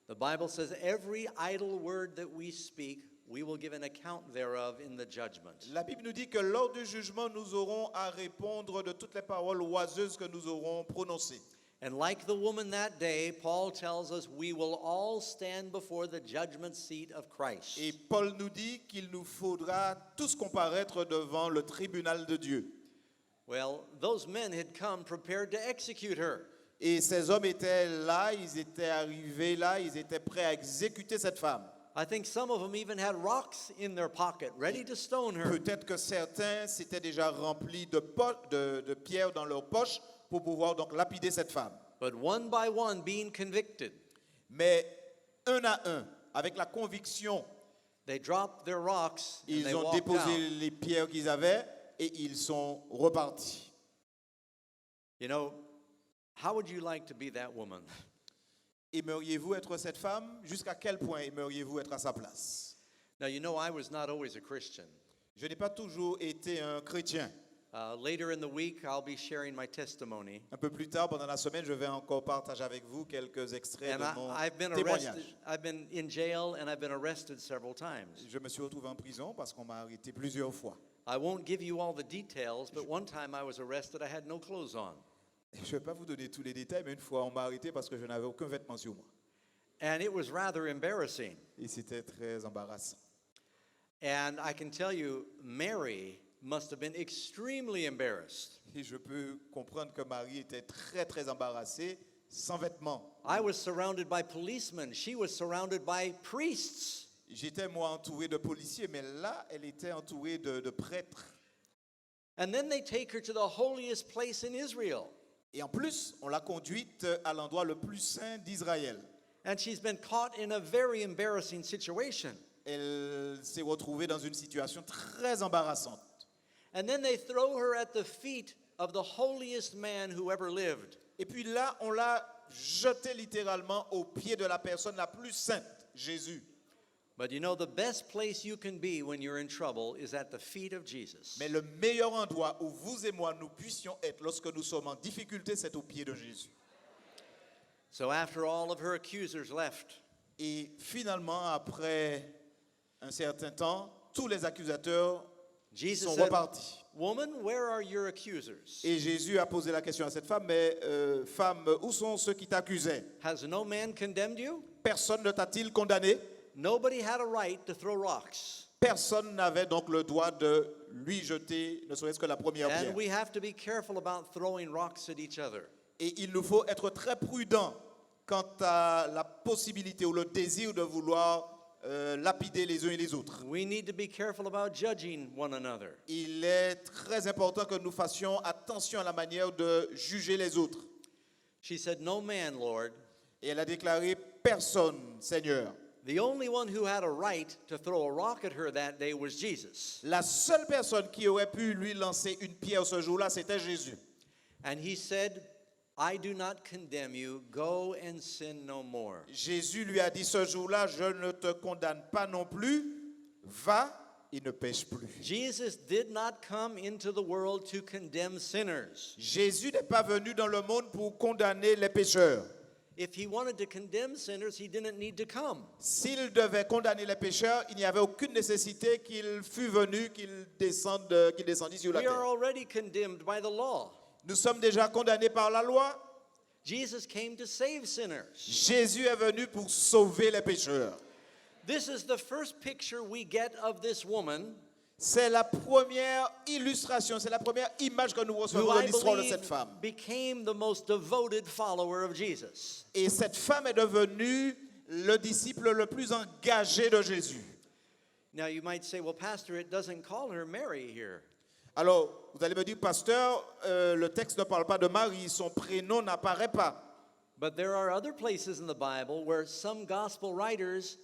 The Bible says every idle word that we speak, we will give an account thereof in the judgment. La Bible nous dit que lors du jugement, nous aurons à répondre de toutes les paroles oiseuses que nous aurons prononcées. And like the woman that day, Paul tells us we will all stand before the judgment seat of Christ. Et Paul nous dit qu'il nous faudra tous comparaître devant le tribunal de Dieu. Well, those men had come prepared to execute her. Et ces hommes étaient là, ils étaient arrivés là, ils étaient prêts à exécuter cette femme. I think some of them even had rocks in their pocket, ready to stone her. Peut-être que certains s'étaient déjà remplis de pierres dans leur poche pour pouvoir donc lapider cette femme. But one by one, being convicted, Mais un à un, avec la conviction, they dropped their rocks and they ils ont walked déposé out. les pierres qu'ils avaient et ils sont repartis. You know, how would you like to be that woman? Aimeriez-vous être cette femme? Jusqu'à quel point aimeriez-vous être à sa place? Now, you know, I was not always a Christian. Je n'ai pas toujours été un chrétien. Later in the week, I'll be sharing my testimony. Un peu plus tard, pendant la semaine, je vais encore partager avec vous quelques extraits And de mon I've been témoignage. arrested. I've been in jail and I've been arrested several times. Je me suis retrouvé en prison parce qu'on m'a arrêté plusieurs fois. I won't give you all the details, but one time I was arrested, I had no clothes on. Je ne vais pas vous donner tous les détails, mais une fois, on m'a arrêté parce que je n'avais aucun vêtement sur moi. And it was rather embarrassing. Et c'était très embarrassant. And I can tell you, Mary must have been extremely embarrassed. Et je peux comprendre que Marie était très, très embarrassée, sans vêtements. I was surrounded by policemen. She was surrounded by priests. J'étais, moi, entouré de policiers, mais là, elle était entourée de prêtres. And then they take her to the holiest place in Israel. Et en plus, on l'a conduite à l'endroit le plus saint d'Israël. And she's been caught in a very embarrassing situation. Elle s'est retrouvée dans une situation très embarrassante. And then they throw her at the feet of the holiest man who ever lived. Et puis là, on l'a jetée littéralement aux pieds de la personne la plus sainte, Jésus. But you know, the best place you can be when you're in trouble is at the feet of Jesus. Mais le meilleur endroit où vous et moi nous puissions être lorsque nous sommes en difficulté, c'est aux pieds de Jésus. So after all of her accusers left, Et finalement, après un certain temps, tous les accusateurs Jesus sont said, repartis. "Woman, where are your accusers? Et Jésus a posé la question à cette femme, mais femme, où sont ceux qui t'accusaient? Has no man condemned you?" Personne ne t'a-t-il condamné? Nobody had a right to throw rocks. Personne n'avait donc le droit de lui jeter ne serait-ce que la première pierre. And we have to be careful about throwing rocks at each other. Et il nous faut être très prudents quant à la possibilité ou le désir de vouloir lapider les uns et les autres. We need to be careful about judging one another. Il est très important que nous fassions attention à la manière de juger les autres. She said, "No man, Lord." Et elle a déclaré, personne, Seigneur. The only one who had a right to throw a rock at her that day was Jesus. La seule personne qui aurait pu lui lancer une pierre ce jour-là, c'était Jésus. And he said, I do not condemn you. Go and sin no more. Jésus lui a dit ce jour-là, je ne te condamne pas non plus, va et ne pêche plus. Jesus did not come into the world to condemn sinners. Jésus n'est pas venu dans le monde pour condamner les pécheurs. If he wanted to condemn sinners, he didn't need to come. S'il devait condamner les pécheurs, il n'y avait aucune nécessité qu'il fût venu, qu'il descendît sur la We are terre. already condemned by the law. Nous sommes déjà condamnés par la loi. Jesus came to save sinners. Jésus est venu pour sauver les pécheurs. This is the first picture we get of this woman C'est la première illustration, c'est la première image que nous who recevons de I l'histoire de believe cette femme. became the most devoted follower of Jesus. Et cette femme est devenue le disciple le plus engagé de Jésus. Now you might say, well, Pastor, it doesn't call her Mary here. Alors, vous allez me dire, pasteur, le texte ne parle pas de Marie, son prénom n'apparaît pas. But there are other places in the Bible where some gospel writers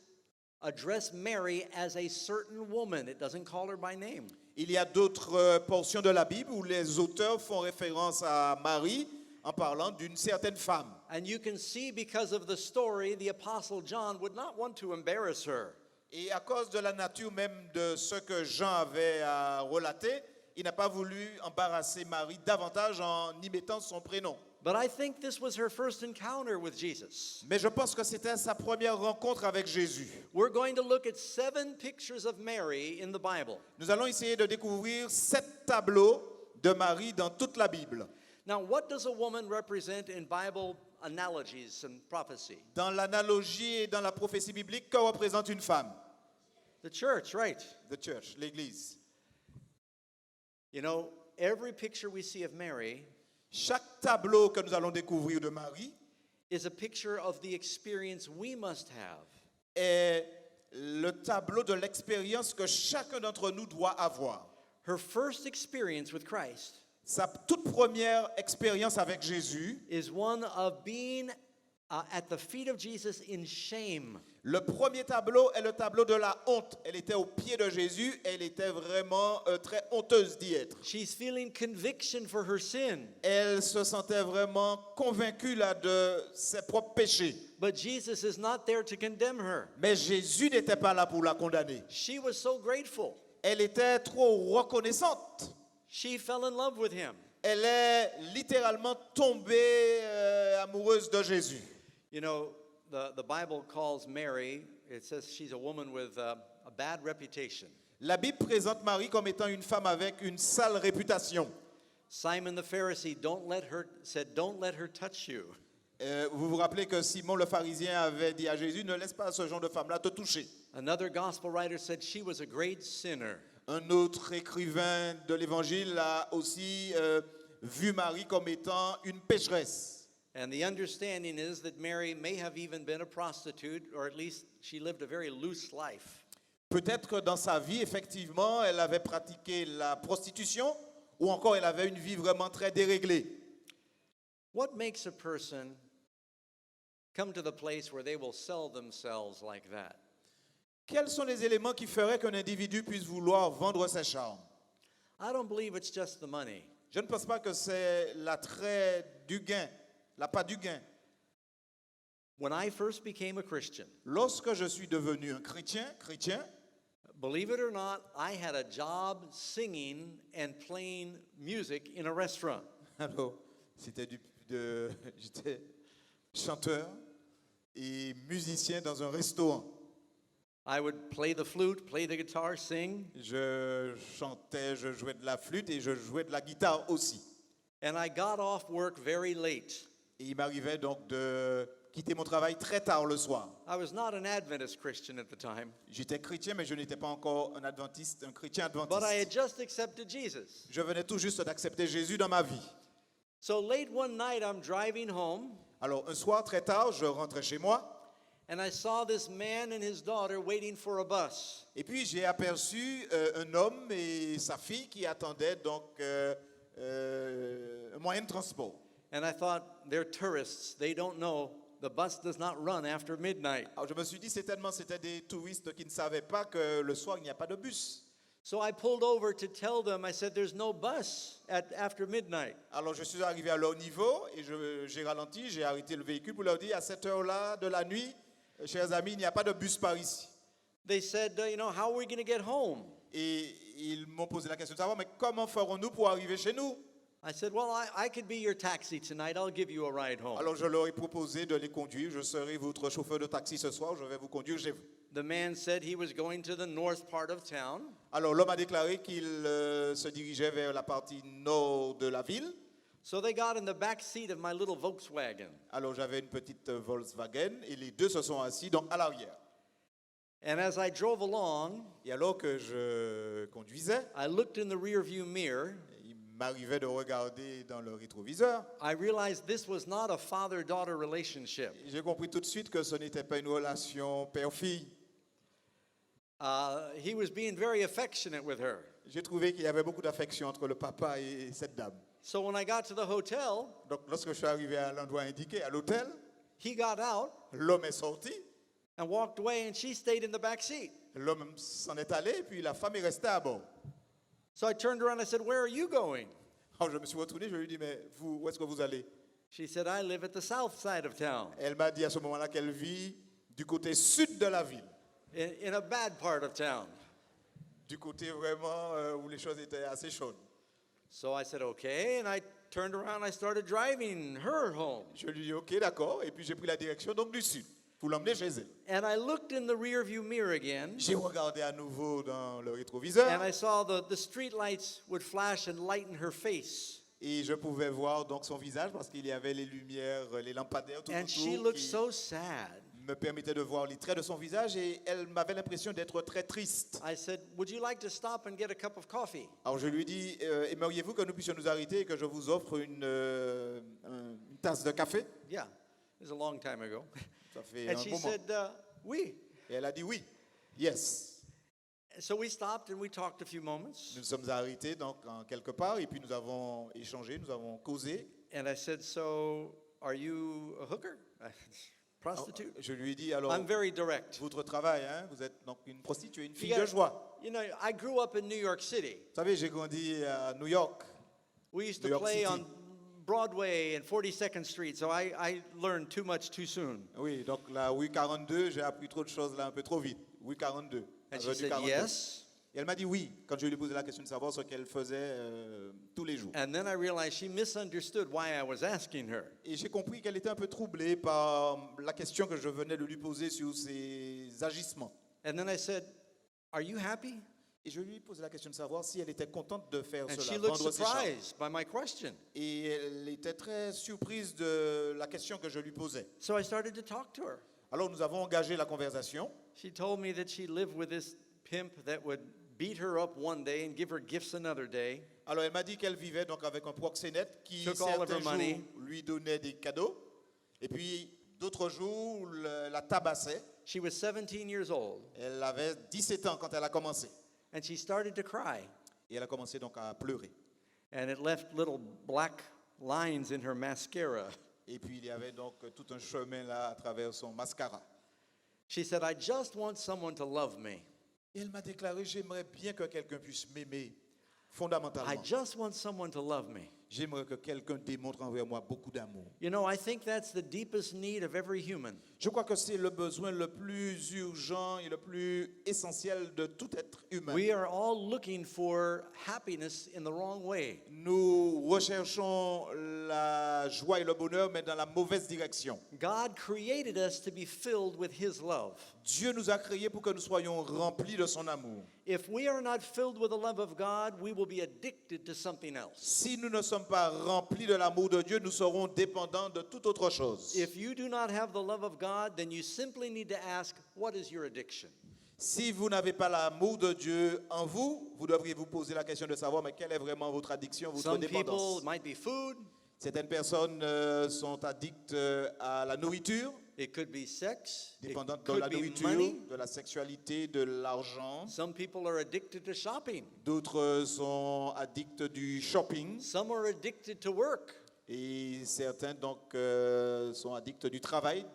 address Mary as a certain woman. It doesn't call her by name. Il y a d'autres portions de la Bible où les auteurs font référence à Marie en parlant d'une certaine femme. And you can see because of the story, the Apostle John would not want to embarrass her. Et à cause de la nature même de ce que Jean avait à relater, il n'a pas voulu embarrasser Marie davantage en y mettant son prénom. But I think this was her first encounter with Jesus. Mais je pense que c'était sa première rencontre avec Jésus. We're going to look at 7 pictures of Mary in the Bible. Nous allons essayer de découvrir 7 tableaux de Marie dans toute la Bible. Now, what does a woman represent in Bible analogies and prophecy? Dans l'analogie et dans la prophétie biblique, que représente une femme? The church, right? The church, l'Église. You know, every picture we see of Mary Chaque tableau que nous allons découvrir de Marie is a picture of the experience we must have. est le tableau de l'expérience que chacun d'entre nous doit avoir. Her first experience with Christ Sa toute première expérience avec Jésus, is one of being at the feet of Jesus in shame. le premier tableau est le tableau de la honte. Elle était au pied de Jésus et elle était vraiment très honteuse d'y être. She's feeling conviction for her sin. Elle se sentait vraiment convaincue là, de ses propres péchés. But Jesus is not there to condemn her. Mais Jésus n'était pas là pour la condamner. She was so grateful. Elle était trop reconnaissante. She fell in love with him. Elle est littéralement tombée amoureuse de Jésus. You know, the Bible calls Mary, it says she's a woman with a bad reputation. La Bible présente Marie comme étant une femme avec une sale réputation. Simon the Pharisee don't let her touch you. Vous vous rappelez que Simon le pharisien avait dit à Jésus, ne laisse pas ce genre de femme-là te toucher. Another gospel writer said she was a great sinner. Un autre écrivain de l'Évangile a aussi vu Marie comme étant une pécheresse. And the understanding is that Mary may have even been a prostitute, or at least she lived a very loose life. Peut-être que dans sa vie, effectivement, elle avait pratiqué la prostitution ou encore elle avait une vie vraiment très déréglée. What makes a person come to the place where they will sell themselves like that? Quels sont les éléments qui feraient qu'un individu puisse vouloir vendre ses charmes? I don't believe it's just the money. Je ne pense pas que c'est l'attrait du gain, l'appât du gain. When I first became a Christian, Lorsque je suis devenu un chrétien, believe it or not, I had a job singing and playing music in a restaurant. alors j'étais chanteur et musicien dans un restaurant. I would play the flute, play the guitar, sing, Je chantais, je jouais de la flûte et je jouais de la guitare aussi. and I got off work very late. Et il m'arrivait donc de quitter mon travail très tard le soir. I was not an Adventist Christian at the time, J'étais chrétien, mais je n'étais pas encore un adventiste, un chrétien but I had adventiste. just accepted Jesus. Je venais tout juste d'accepter Jésus dans ma vie. So late one night, I'm driving home, Alors un soir très tard, je rentrais chez moi and I saw this man and his daughter waiting for a bus. et puis j'ai aperçu un homme et sa fille qui attendaient donc un moyen de transport. And I thought, they're tourists. They don't know the bus does not run after midnight. Alors je me suis dit certainement c'était des touristes qui ne savaient pas que le soir il n'y a pas de bus. So I pulled over to tell them, I said, there's no bus after midnight. Alors je suis arrivé à leur niveau et j'ai ralenti, j'ai arrêté le véhicule pour leur dire à cette heure-là de la nuit, chers amis, il n'y a pas de bus par ici. They said, how are we going to get home? Et ils m'ont posé la question de savoir, mais comment ferons-nous pour arriver chez nous? I said, well, I could be your taxi tonight. I'll give you a ride home. Alors je leur ai proposé de les conduire. Je serai votre chauffeur de taxi ce soir. Je vais vous conduire chez vous. The man said he was going to the north part of town. Alors l'homme a déclaré qu'il se dirigeait vers la partie nord de la ville. So they got in the back seat of my little Volkswagen. Alors j'avais une petite Volkswagen et les deux se sont assis donc à l'arrière. And as I drove along, Et alors que je conduisais, I looked in the rearview mirror. il m'arrivait de regarder dans le rétroviseur. I realized this was not a father-daughter relationship. J'ai compris tout de suite que ce n'était pas une relation père-fille. He was being very affectionate with her. J'ai trouvé qu'il y avait beaucoup d'affection entre le papa et cette dame. So when I got to the hotel, Donc lorsque je suis arrivé à l'endroit indiqué, à l'hôtel, he got out l'homme est sorti, and walked away, and she stayed in the back seat. l'homme s'en est allé, puis la femme est restée à bord. So I turned around and I said, where are you going? Alors je me suis retourné, je lui ai dit, mais vous, où est-ce que vous allez? She said, I live at the south side of town, Elle m'a dit à ce moment-là qu'elle vit du côté sud de la ville, in a bad part of town. du côté vraiment où les choses étaient assez chaudes. So I said, okay, and I turned around, I started driving her home. Je lui ai dit, ok, d'accord, et puis j'ai pris la direction donc du sud, pour l'emmener chez elle. And I looked in the rearview mirror again, J'ai regardé à nouveau dans le rétroviseur, and I saw the street lights would flash and lighten her face. et je pouvais voir donc son visage, parce qu'il y avait les lumières, les lampadaires tout And she autour, looked qui so sad. me permettait de voir les traits de son visage, et elle m'avait l'impression d'être très triste. I said, would you like to stop and get a cup of coffee? Alors je lui ai dit, aimeriez-vous que nous puissions nous arrêter et que je vous offre une tasse de café? Yeah, it was a long time ago. Ça fait And un she moment. said, oui. Et elle a dit oui, yes. So we stopped and we talked a few moments. Nous nous sommes arrêtés donc en quelque part et puis nous avons échangé, nous avons causé. And I said, so are you a hooker? Prostitute? Je lui ai dit alors, I'm very direct. votre travail, hein, vous êtes donc une prostituée, une fille You de gotta- joie. You know, I grew up in New York City. Vous savez, j'ai grandi à New York. We used New to York play City. on Broadway and 42nd Street, so I learned too much too soon. Oui, donc la rue 42, j'ai appris trop de choses là un peu trop vite. Rue 42. And la she rue du said 42. yes. Et elle m'a dit oui quand je lui ai posé la question de savoir ce qu'elle faisait tous les jours. And then I realized she misunderstood why I was asking her. Et j'ai compris qu'elle était un peu troublée par la question que je venais de lui poser sur ses agissements. And then I said, are you happy? Et je lui ai posé la question de savoir si elle était contente de faire And cela, she looked vendre ses chambres. surprised by my question. Et elle était très surprise de la question que je lui posais. So I started to talk to her. Alors nous avons engagé la conversation. She told me that she lived with this pimp that would beat her up one day and give her gifts another day. Alors elle m'a dit qu'elle vivait donc avec un proxénète qui Took all of certains her money. jours lui donnait des cadeaux et puis d'autres jours la tabassait. She was 17 years old, Elle avait 17 ans quand elle a commencé. and she started to cry. Et elle a commencé donc à pleurer. And it left little black lines in her mascara. Et puis il y avait donc tout un chemin là à travers son mascara. She said, I just want someone to love me. Et elle m'a déclaré, j'aimerais bien que quelqu'un puisse m'aimer I fondamentalement. just want someone to love me. J'aimerais que quelqu'un démontre envers moi beaucoup d'amour. You know, I think that's the deepest need of every human. Je crois que c'est le besoin le plus urgent et le plus essentiel de tout être humain. We are all looking for happiness in the wrong way. Nous recherchons la joie et le bonheur, mais dans la mauvaise direction. God created us to be filled with His love. Dieu nous a créés pour que nous soyons remplis de son amour. If we are not filled with the love of God, we will be addicted to something else. Si nous ne sommes pas remplis de l'amour de Dieu, nous serons dépendants de toute autre chose. If you do not have the love of God, then you simply need to ask, what is your addiction? Si vous n'avez pas l'amour de Dieu en vous, vous devriez vous poser la question de savoir mais quelle est vraiment votre addiction, votre Some people, dépendance. it might be food, Certaines personnes sont addictes à la nourriture, it could be sex, it dépendantes de la could be nourriture, money. de la sexualité, de l'argent. Some people are addicted to shopping. D'autres sont addicts du shopping Some are addicted to work. et certains donc sont addicts du travail.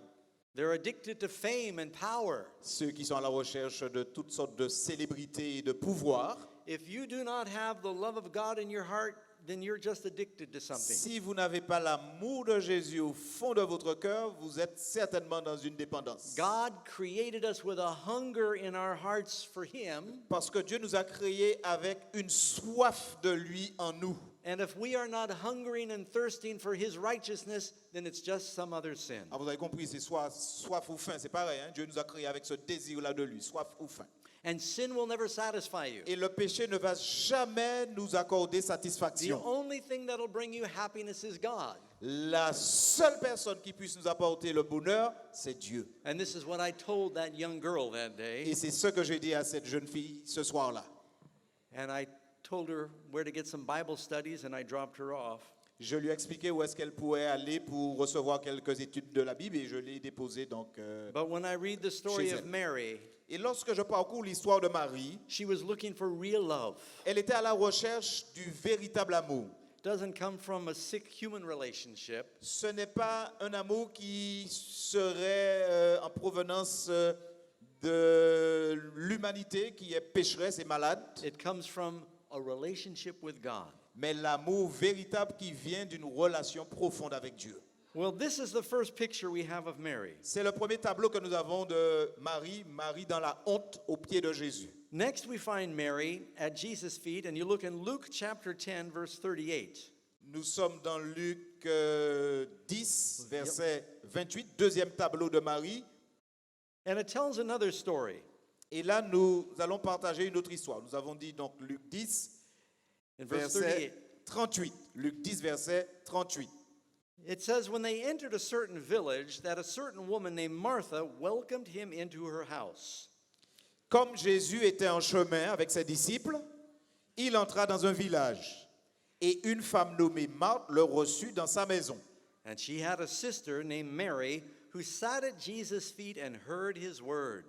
They're addicted to fame and power. Ceux qui sont à la recherche de toutes sortes de célébrités et de pouvoir. if you do not have the love of God in your heart, then you're just addicted to something. Si vous n'avez pas l'amour de Jésus au fond de votre cœur, vous êtes certainement dans une dépendance. God created us with a hunger in our hearts for Him. Parce que Dieu nous a créés avec une soif de lui en nous. And if we are not hungering and thirsting for His righteousness, then it's just some other sin. Ah, vous avez compris, c'est soit soif ou faim, c'est pareil. Hein? Dieu nous a créés avec ce désir-là de lui, soif ou faim. And sin will never satisfy you. Et le péché ne va jamais nous accorder The satisfaction. only thing that'll bring you happiness is God. La seule personne qui puisse nous apporter le bonheur, c'est Dieu. And this is what I told that young girl that Et day. c'est ce que j'ai dit à cette jeune fille ce soir-là. And I told her where to get some Bible studies, and I dropped her off. Je lui ai expliqué où est-ce qu'elle pourrait aller pour recevoir quelques études de la Bible et je l'ai déposée donc. But when I read the story Chez of elle. Mary, Et lorsque je parcours l'histoire de Marie, she was looking for real love. elle était à la recherche du véritable amour. It doesn't come from a sick human relationship. Ce n'est pas un amour qui serait en provenance de l'humanité qui est pécheresse et malade, It comes from a relationship with God. mais l'amour véritable qui vient d'une relation profonde avec Dieu. Well, this is the first picture we have of Mary. C'est le premier tableau que nous avons de Marie, Marie dans la honte aux pieds de Jésus. Next, we find Mary at Jesus' feet, and you look in Luke chapter 10, verse 38. Nous sommes dans Luc 10, verset 28, deuxième tableau de Marie. And it tells another story. Et là, nous allons partager une autre histoire. Nous avons dit donc Luc 10, In verse verset 38, 38. Luc 10, verset 38. it says, when they entered a certain village, that a certain woman named Martha welcomed him into her house. Comme Jésus était en chemin avec ses disciples, il entra dans un village et une femme nommée Marthe le reçut dans sa maison. And she had a sister named Mary who sat at Jesus' feet and heard his word.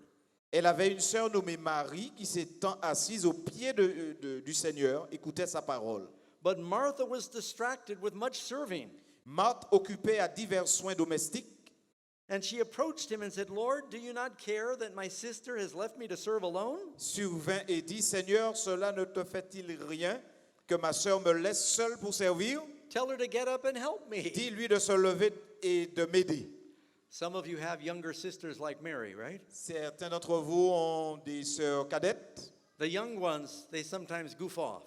Elle avait une sœur nommée Marie qui s'étant assise aux pieds du Seigneur, écoutait sa parole. But Martha was distracted with much serving. Marthe, occupée à divers soins domestiques, And she approached him and said, Lord, do you not care that my sister has left me to serve alone? survint et dit, Seigneur, cela ne te fait-il rien que ma sœur me laisse seule pour servir? Tell her to get up and help me. Dis-lui de se lever et de m'aider. Some of you have younger sisters like Mary, right? Certains d'entre vous ont des sœurs cadettes. The young ones, they sometimes goof off.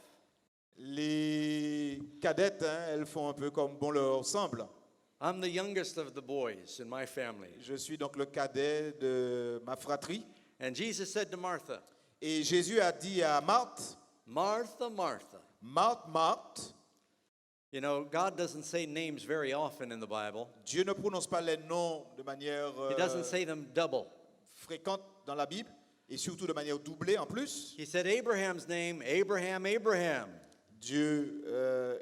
Les cadettes, hein, elles font un peu comme bon leur semble. I'm the youngest of the boys in my family. Je suis donc le cadet de ma fratrie. And Jesus said to Martha, Et Jésus a dit à Marthe, Martha, Martha. Marthe, Marthe, You know, God doesn't say names very often in the Bible. Dieu ne prononce pas les noms de manière He doesn't say them double. fréquente dans la Bible, et surtout de manière doublée en plus. He said Abraham's name, Abraham, Abraham. Dieu,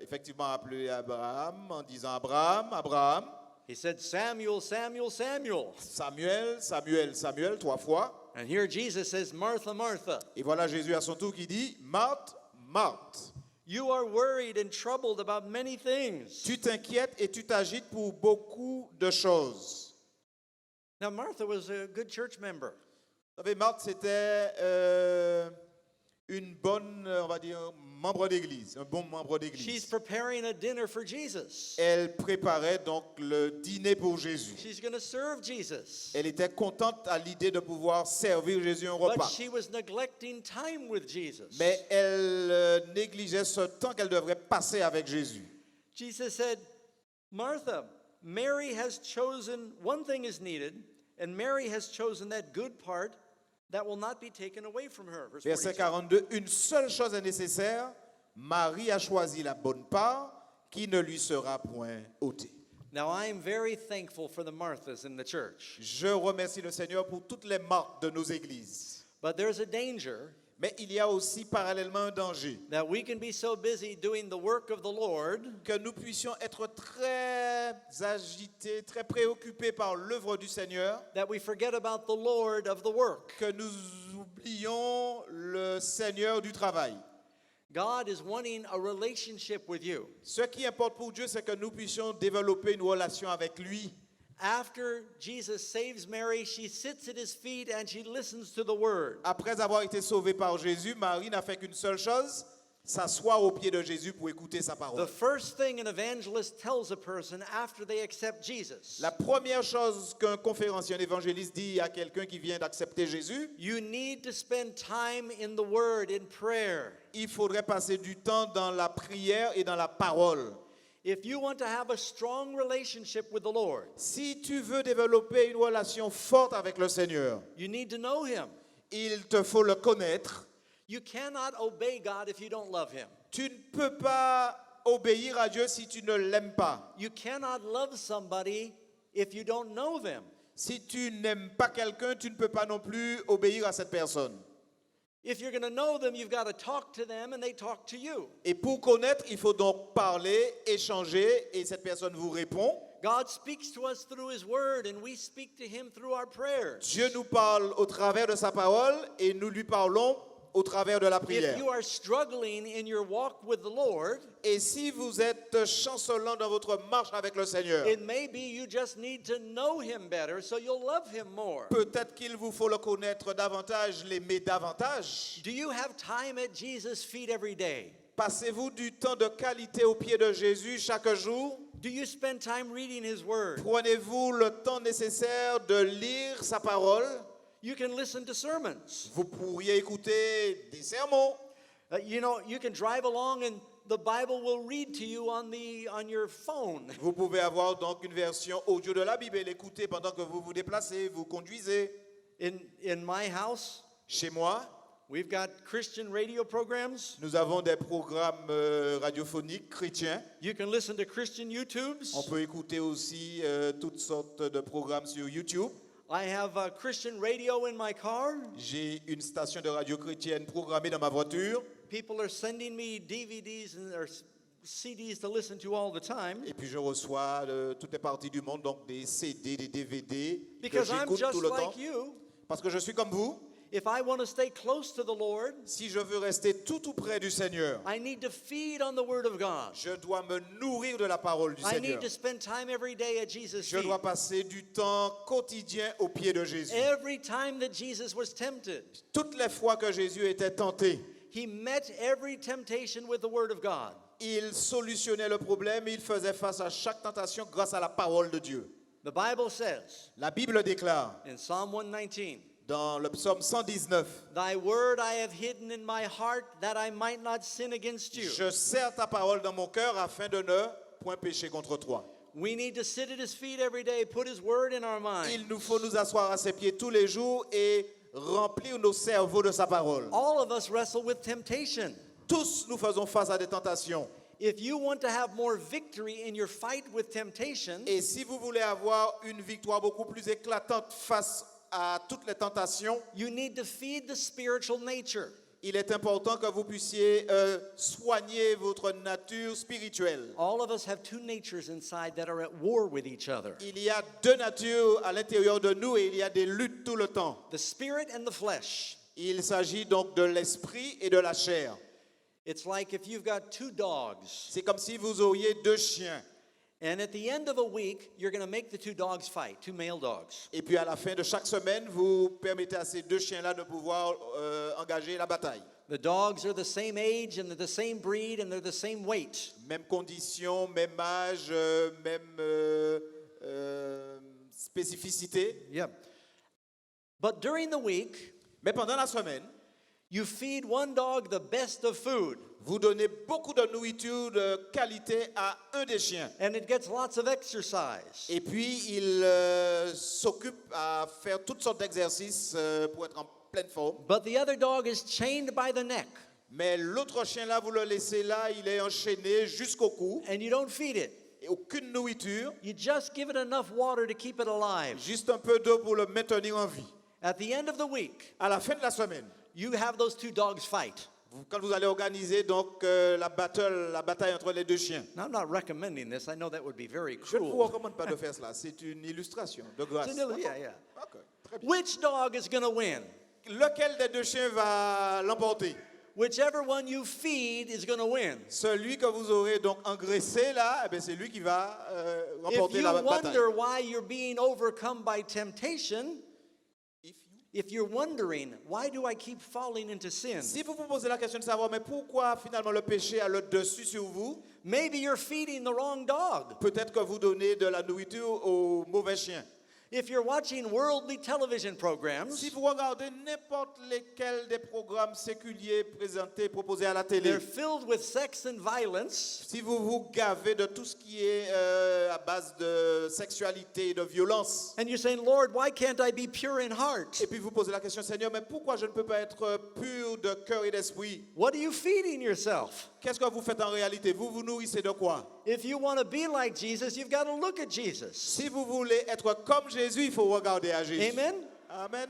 effectivement, a appelé Abraham en disant Abraham, Abraham, He said Samuel, Samuel, Samuel. Samuel, Samuel, Samuel, 3 fois. And here Jesus says Martha, Martha. Et voilà Jésus à son tour qui dit Marthe, Marthe. You are worried and troubled about many things. Tu t'inquiètes et tu t'agites pour beaucoup de choses. Now, Martha was a good church member. Vous savez, Marthe, c'était une bonne, on va dire, membre d'église, un bon membre She's d'église. preparing a dinner for Jesus. Elle préparait donc le dîner pour Jésus. She's going to serve Jesus. Elle était contente à l'idée de pouvoir servir Jésus un But repas. she was neglecting time with Jesus. Mais elle négligeait ce temps qu'elle devrait passer avec Jésus. Jesus said, Martha, Mary has chosen, one thing is needed, and Mary has chosen that good part that will not be taken away from her. Verse Verset 42. 42, une seule chose est nécessaire, Marie a choisi la bonne part qui ne lui sera point ôtée. Now, I am very thankful for the Marthas in the church, Je remercie le Seigneur pour toutes les marques de nos églises. but there's a danger Mais il y a aussi parallèlement un danger. that we can be so busy doing the work of the Lord Que nous puissions être très agités, très préoccupés par l'œuvre du Seigneur, that we forget about the Lord of the work. que nous oublions le Seigneur du travail. God is wanting a relationship with you. Ce qui importe pour Dieu, c'est que nous puissions développer une relation avec lui. After Jesus saves Mary, she sits at his feet and she listens to the word. Après avoir été sauvée par Jésus, Marie n'a fait qu'une seule chose, s'asseoir aux pieds de Jésus pour écouter sa The parole. first thing an evangelist tells a person after they accept Jesus, La première chose qu'un conférencier, un évangéliste dit à quelqu'un qui vient d'accepter Jésus, you need to spend time in the word, in prayer. il faudrait passer du temps dans la prière et dans la parole. If you want to have a strong relationship with the Lord, Si tu veux développer une relation forte avec le Seigneur, you need to know him. il te faut le connaître. You cannot obey God if you don't love him. Tu ne peux pas obéir à Dieu si tu ne l'aimes pas. You cannot love somebody if you don't know them. Si tu n'aimes pas quelqu'un, tu ne peux pas non plus obéir à cette personne. If you're going to know them, you've got to talk to them and they talk to you. Et pour connaître, il faut donc parler, échanger, et cette personne vous répond. God speaks to us through his word and we speak to him through our prayers. Dieu nous parle au travers de sa parole et nous lui parlons au travers de la prière. If you are struggling in your walk with the Lord, Et si vous êtes chancelant dans votre marche avec le Seigneur, it may be you just need to know him better so you'll love him more. peut-être qu'il vous faut le connaître davantage, l'aimer davantage. Do you have time at Jesus' feet every day? Passez-vous du temps de qualité aux pieds de Jésus chaque jour? Do you spend time reading his word? Prenez-vous le temps nécessaire de lire sa parole? You can listen to sermons. Vous pourriez écouter des sermons. You can drive along and the Bible will read to you on your phone. Vous pouvez avoir donc une version audio de la Bible et l'écouter pendant que vous vous déplacez, vous conduisez. In my house, Chez moi, we've got Christian radio programs. nous avons des programmes radiophoniques chrétiens. You can listen to Christian YouTubes. On peut écouter aussi toutes sortes de programmes sur YouTube. I have a Christian radio in my car. J'ai une station de radio chrétienne programmée dans ma voiture. People are sending me DVDs or CDs to listen to all the time. Et puis je reçois de toutes les parties du monde, donc des CD, des DVD que Because I'm j'écoute just tout le temps. like you. Parce que je suis comme vous. If I want to stay close to the Lord, Si je veux rester tout près du Seigneur, I need to feed on the Word of God. je dois me nourrir de la parole du I Seigneur. need to spend time every day at Jesus' Je feet. dois passer du temps quotidien aux pieds de Jésus. Every time that Jesus was tempted, Toutes les fois que Jésus était tenté, he met every temptation with the Word of God. il solutionnait le problème, il faisait face à chaque tentation grâce à la parole de Dieu. The Bible says La Bible déclare in Psalm 119, dans le psaume 119, Thy word I have hidden in my heart that I might not sin against you. je serre ta parole dans mon cœur afin de ne point pécher contre toi. We need to sit at his feet every day, put his word in our mind. Il nous faut nous asseoir à ses pieds tous les jours et remplir nos cerveaux de sa parole. All of us wrestle with temptation. Tous nous faisons face à des tentations. If you want to have more victory in your fight with temptation, Et si vous voulez avoir une victoire beaucoup plus éclatante face à toutes les tentations, you need to feed the spiritual nature. il est important que vous puissiez soigner votre nature spirituelle. All of us have two natures inside that are at war with each other. Il y a deux natures à l'intérieur de nous et il y a des luttes tout le temps. The spirit and the flesh. Il s'agit donc de l'esprit et de la chair. It's like if you've got two dogs, C'est comme si vous auriez deux chiens. and at the end of a week, you're going to make the two dogs fight, two male dogs. Et puis à la fin de chaque semaine, vous permettez à ces deux chiens-là de pouvoir engager la bataille. The dogs are the same age, and they're the same breed, and they're the same weight. Même condition, même âge, même spécificité. Yeah. But during the week, Mais pendant la semaine, you feed one dog the best of food, vous donnez beaucoup de nourriture de qualité à un des chiens. and it gets lots of exercise. Et puis, il s'occupe à faire toutes sortes d'exercices pour être en pleine forme. But the other dog is chained by the neck, Mais l'autre chien-là, vous le laissez là, il est enchaîné jusqu'au cou. and you don't feed it. Et aucune nourriture, You just give it enough water to keep it alive. juste un peu d'eau pour le maintenir en vie. At the end of the week, À la fin de la semaine, you have those two dogs fight. quand vous allez organiser donc la bataille entre les deux chiens. Now, I'm not recommending this. I know that would be very Je ne vous cruel. recommande pas de faire cela. C'est une illustration de grâce. Yeah. Ok, très bien. Which dog is going to win? Lequel des deux chiens va l'emporter? whichever one you feed is going to win. Celui que vous aurez donc engraissé là, eh bien, c'est lui qui va If remporter you la bataille. wonder why you're being overcome by temptation, if you're wondering, why do I keep falling into sin? Si vous vous posez la question de savoir, mais pourquoi finalement le péché a le dessus sur vous, Maybe you're feeding the wrong dog. peut-être que vous donnez de la nourriture au mauvais chien. If you're watching worldly television programs, Si vous regardez n'importe lesquels des programmes séculiers présentés, proposés à la télé, they're filled with sex and violence. si vous vous gavez de tout ce qui est à base de sexualité et de violence, And you're saying, Lord, why can't I be pure in heart? et puis vous posez la question, Seigneur, mais pourquoi je ne peux pas être pur de cœur et d'esprit? What are you feeding yourself? Qu'est-ce que vous faites en réalité? Vous vous nourrissez de quoi? If you want to be like Jesus, you've got to look at Jesus. Si vous voulez être comme Jésus, il faut regarder à Jésus. Amen? Amen.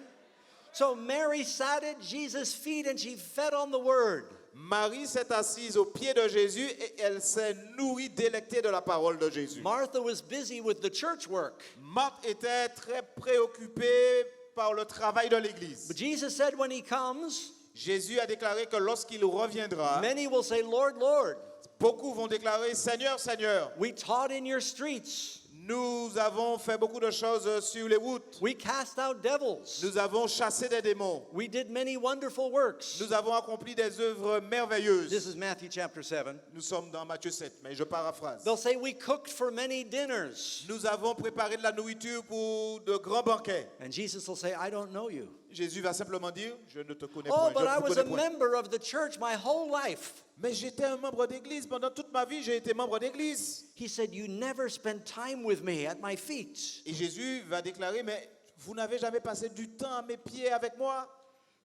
So Mary sat at Jesus' feet and she fed on the word. Marie s'est assise au pied de Jésus et elle s'est nourrie, délectée de la parole de Jésus. Martha was busy with the church work. Marthe était très préoccupée par le travail de l'Église. But Jesus said when he comes, Jésus a déclaré que lorsqu'il reviendra, many will say, Lord, Lord, beaucoup vont déclarer, Seigneur, Seigneur, we taught in your streets. nous avons fait beaucoup de choses sur les routes. We cast out devils. Nous avons chassé des démons. We did many wonderful works. Nous avons accompli des œuvres merveilleuses. This is Matthew chapter 7. Nous sommes dans Matthieu 7, mais je paraphrase. They'll say, we cooked for many dinners. Nous avons préparé de la nourriture pour de grands banquets. And Jesus will say, I don't know you. Jésus va simplement dire, je ne te connais Oh, point. but Je I ne vous was a connais point. member of the church my whole life. Mais j'étais un membre d'église. Pendant toute ma vie, j'ai été membre d'église. He said, you never spent time with me at my feet. Et Jésus va déclarer, mais vous n'avez jamais passé du temps à mes pieds avec moi.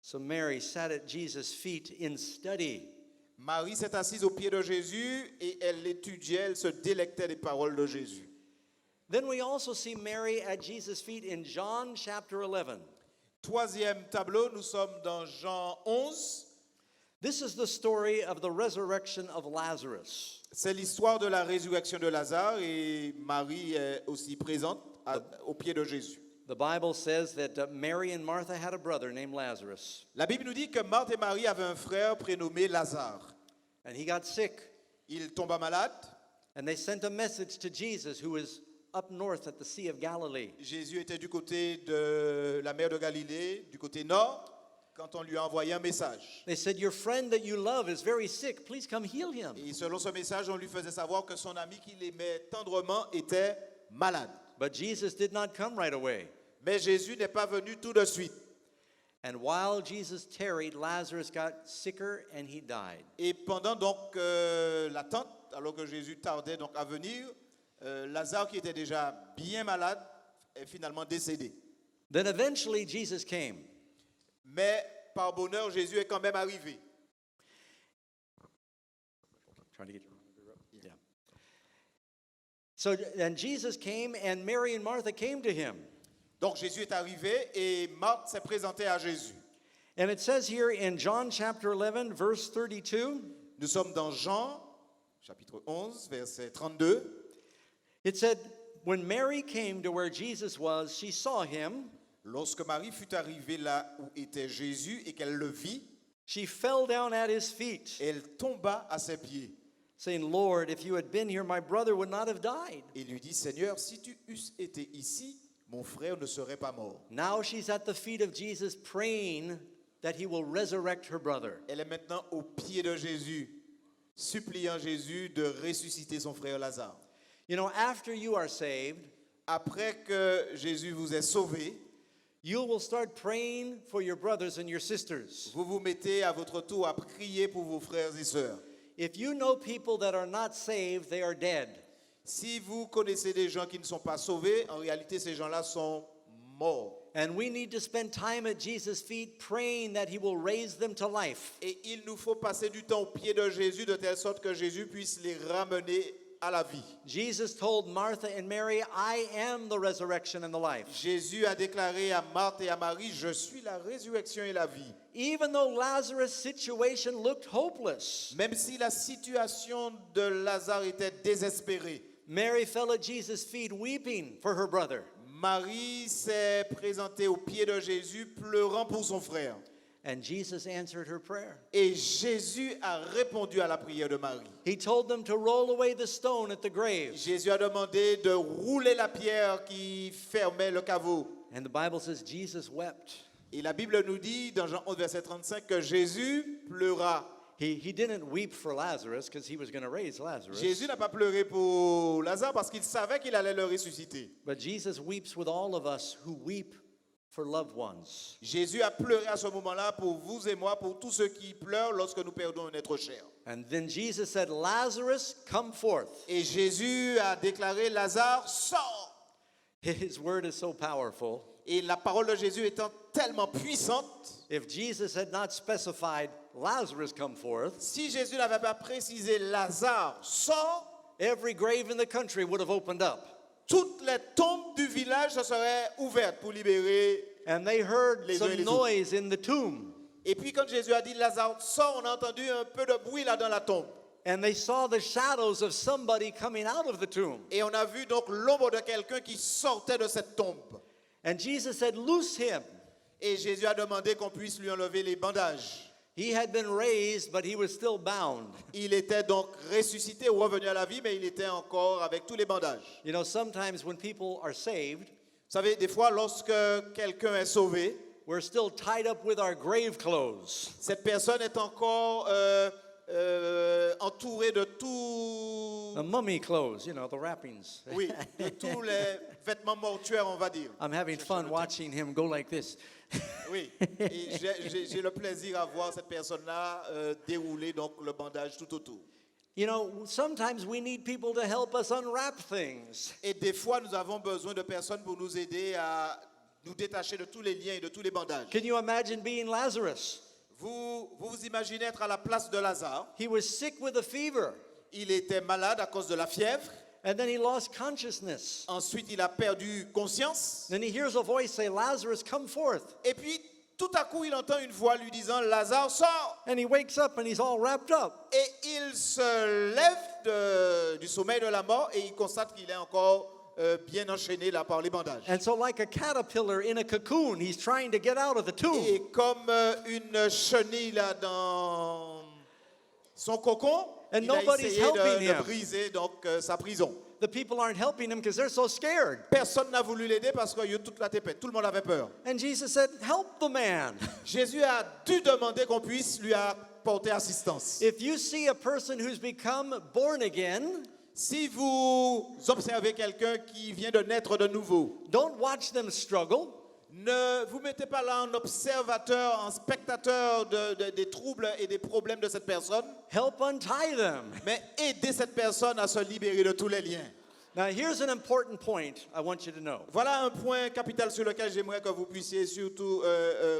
So Mary sat at Jesus' feet in study. Marie s'est assise au pied de Jésus et elle étudiait, elle se délectait des paroles de Jésus. Then we also see Mary at Jesus' feet in John chapter 11. Troisième tableau, nous sommes dans Jean 11. This is the story of the resurrection of Lazarus. C'est l'histoire de la résurrection de Lazare et Marie est aussi présente au pied de Jésus. The Bible says that Mary and Martha had a brother named Lazarus, La Bible nous dit que Marthe et Marie avaient un frère prénommé Lazare. and he got sick. Il tomba malade. And they sent a message to Jesus, who was up north at the Sea of Galilee. Jésus était du côté de la mer de Galilée, du côté nord, quand on lui a envoyé un message. They said, your friend that you love is very sick. Please come heal him. Et selon ce message, on lui faisait savoir que son ami qu'il aimait tendrement était malade. But Jesus did not come right away. Mais Jésus n'est pas venu tout de suite. And while Jesus tarried, Lazarus got sicker and he died. Et pendant donc l'attente, alors que Jésus tardait donc à venir, Lazare, qui était déjà bien malade, est finalement décédé. Then eventually Jesus came. Mais par bonheur, Jésus est quand même arrivé. Trying to get you. Yeah. So and Jesus came, and Mary and Martha came to him. Donc Jésus est arrivé et Marthe s'est présentée à Jésus. And it says here in John chapter 11, verse 32, Nous sommes dans Jean, chapitre 11, verset 32. it said, when Mary came to where Jesus was, she saw him. Lorsque Marie fut arrivée là où était Jésus et qu'elle le vit, She fell down at his feet, elle tomba à ses pieds saying, Lord, if you had been here, my brother would not have died. et lui dit, Seigneur, si tu eusses été ici, mon frère ne serait pas mort. Now she's at the feet of Jesus praying that he will resurrect her brother. Elle est maintenant au pied de Jésus, suppliant Jésus de ressusciter son frère Lazare. You know, after you are saved, Après que Jésus vous ait sauvé, you will start praying for your brothers and your sisters. vous vous mettez à votre tour à prier pour vos frères et sœurs. If you know people that are not saved, they are dead. Si vous connaissez des gens qui ne sont pas sauvés, en réalité, ces gens-là sont morts. And we need to spend time at Jesus' feet praying that he will raise them to life. Et il nous faut passer du temps au pied de Jésus de telle sorte que Jésus puisse les ramener à la vie. Jesus told Martha and Mary, I am the resurrection and the life. Jésus a déclaré à Marthe et à Marie, je suis la résurrection et la vie. Even though Lazarus' situation looked hopeless, Même si la situation de Lazare était désespérée, Mary fell at Jesus' feet weeping for her brother. Marie s'est présentée au pied de Jésus pleurant pour son frère. And Jesus answered her prayer. Et Jésus a répondu à la prière de Marie. He told them to roll away the stone at the grave. Jésus a demandé de rouler la pierre qui fermait le caveau. And the Bible says Jesus wept. Et la Bible nous dit dans Jean 11, verset 35 que Jésus pleura. He didn't weep for Lazarus because he was going to raise Lazarus. Jésus n'a pas pleuré pour Lazare parce qu'il savait qu'il allait le ressusciter. But Jesus weeps with all of us who weep for loved ones. Jésus a pleuré à ce moment-là pour vous et moi, pour tous ceux qui pleurent lorsque nous perdons un être cher. And then Jesus said, Lazarus, come forth. Et Jésus a déclaré, Lazare, sors. His word is so powerful. Et la parole de Jésus étant tellement puissante, If Jesus had not specified Lazarus come forth, si Jésus n'avait pas précisé Lazare, sors, every grave in the country would have opened up. toutes les tombes du village se seraient ouvertes pour libérer. And they heard Les uns et some les noise in the tomb. Et puis quand Jésus a dit Lazare, sors, on a entendu un peu de bruit là dans la tombe. And they saw the shadows of somebody coming out of the tomb. Et on a vu donc l'ombre de quelqu'un qui sortait de cette tombe. And Jesus said, loose him. Et Jésus a demandé qu'on puisse lui enlever les bandages. He had been raised, but he was still bound. Il était donc ressuscité ou revenu à la vie, mais il était encore avec tous les bandages. You know, sometimes when people are saved, Vous savez, des fois, lorsque quelqu'un est sauvé, we're still tied up with our grave clothes. cette personne est encore entourée de tout, The mummy clothes, you know, the wrappings. oui, de tous les vêtements mortuaires, on va dire. I'm having fun watching him go like this. Oui, et j'ai le plaisir à voir cette personne-là dérouler donc le bandage tout autour. You know, sometimes we need people to help us unwrap things. Et des fois, nous avons besoin de personnes pour nous aider à nous détacher de tous les liens et de tous les bandages. Can you imagine being Lazarus? Vous imaginez être à la place de Lazare. He was sick with a fever, Il était malade à cause de la fièvre. and then he lost consciousness. Ensuite, il a perdu conscience. Then he hears a voice say, Lazarus, come forth. Et puis, tout à coup, il entend une voix lui disant, Lazare, sors. And he wakes up and he's all wrapped up. Et il se lève du sommeil de la mort et il constate qu'il est encore bien enchaîné là par les bandages. And so, like a caterpillar in a cocoon, he's trying to get out of the tomb. Et comme une chenille là dans son cocon, And il a nobody's essayé helping de him. briser donc sa prison. The people aren't helping him because they're so scared. Personne n'a voulu l'aider parce que toute la tépette, tout le monde avait peur. And Jesus said, help the man. Jésus a dû demander qu'on puisse lui apporter assistance. If you see a person who's become born again, Si vous observez quelqu'un qui vient de naître de nouveau, don't watch them struggle. ne vous mettez pas là en observateur, en spectateur des troubles et des problèmes de cette personne, Help untie them. mais aidez cette personne à se libérer de tous les liens. Now, here's an important point I want you to know. Voilà un point capital sur lequel j'aimerais que vous puissiez surtout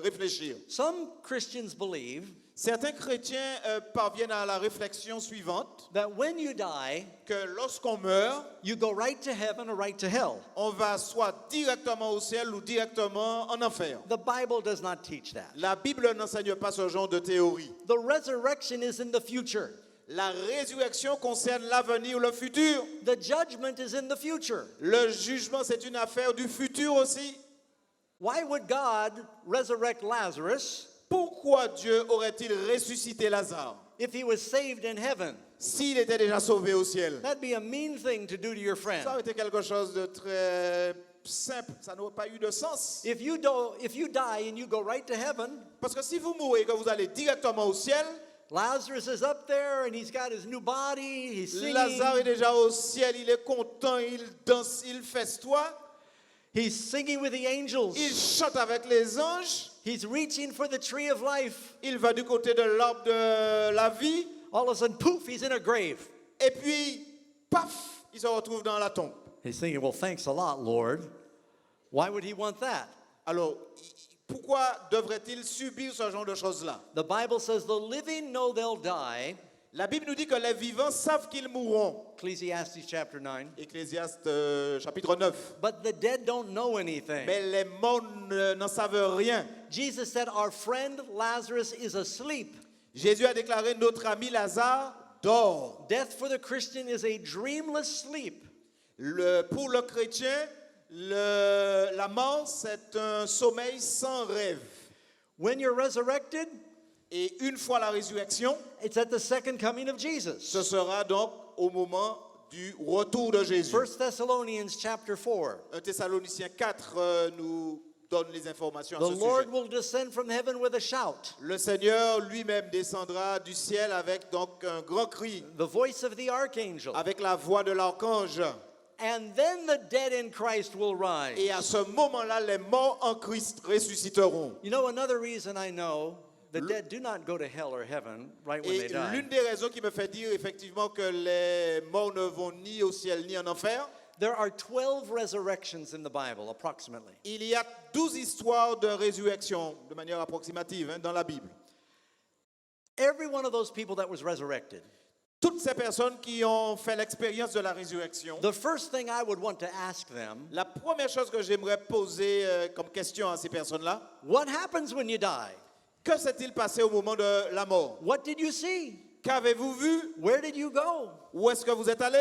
réfléchir. Some Christians believe Certains chrétiens parviennent à la réflexion suivante, that when you die, que lorsqu'on meurt, you go right to heaven or right to hell. on va soit directement au ciel ou directement en enfer. The Bible does not teach that. La Bible n'enseigne pas ce genre de théorie. The resurrection is in the future. La résurrection concerne l'avenir, le futur. The judgment is in the future. Le jugement, c'est une affaire du futur aussi. Why would God resurrect Lazarus Pourquoi Dieu aurait-il ressuscité Lazare if he was saved in heaven? s'il était déjà sauvé au ciel? That'd be a mean thing to do to your friend. Ça aurait été quelque chose de très simple. Ça n'aurait pas eu de sens. If you die and you go right to heaven, Parce que si vous mourrez et que vous allez directement au ciel, Lazarus is up there and he's got his new body, he's singing, Lazare est déjà au ciel, il est content, il danse, il festoie, he's singing with the angels, il chante avec les anges, he's reaching for the tree of life. il va du côté de l'arbre de la vie, All of a sudden, poof, he's in a grave. et puis, paf, il se retrouve dans la tombe. He's thinking, well, thanks a lot, Lord. Why would he want that? Alors, pourquoi devrait-il subir ce genre de choses-là? The Bible says the living know they'll die. La Bible nous dit que les vivants savent qu'ils mourront. Ecclesiastes chapter 9. Ecclésiaste chapitre 9. But the dead don't know anything. Mais les morts n'en savent rien. Jesus said, our friend Lazarus is asleep. Jésus a déclaré, notre ami Lazare dort. Death for the Christian is a dreamless sleep. Pour le chrétien, la mort, c'est un sommeil sans rêve. When you're resurrected, Et une fois la résurrection, it's at the second coming of Jesus. ce sera donc au moment du retour de Jésus. 1 Thessalonians chapter 4. 1 Thessaloniciens 4 nous donne les informations à The ce Lord sujet. will descend from heaven with a shout. Le Seigneur lui-même descendra du ciel avec donc un grand cri, The voice of the archangel. avec la voix de l'archange. And then the dead in Christ will rise. Et à ce moment-là, les morts en Christ ressusciteront. You know, another reason I know the dead do not go to hell or heaven right when they Et die. l'une des raisons qui me fait dire effectivement que les morts ne vont ni au ciel ni en enfer, There are 12 resurrections in the Bible, approximately. il y a 12 histoires de résurrection, de manière approximative, dans la Bible. Every one of those people that was resurrected, Toutes ces personnes qui ont fait l'expérience de la résurrection, the first thing I would want to ask them, la première chose que j'aimerais poser comme question à ces personnes-là, what happens when you die? que s'est-il passé au moment de la mort? What did you see? Qu'avez-vous vu? Where did you go? Où est-ce que vous êtes allé?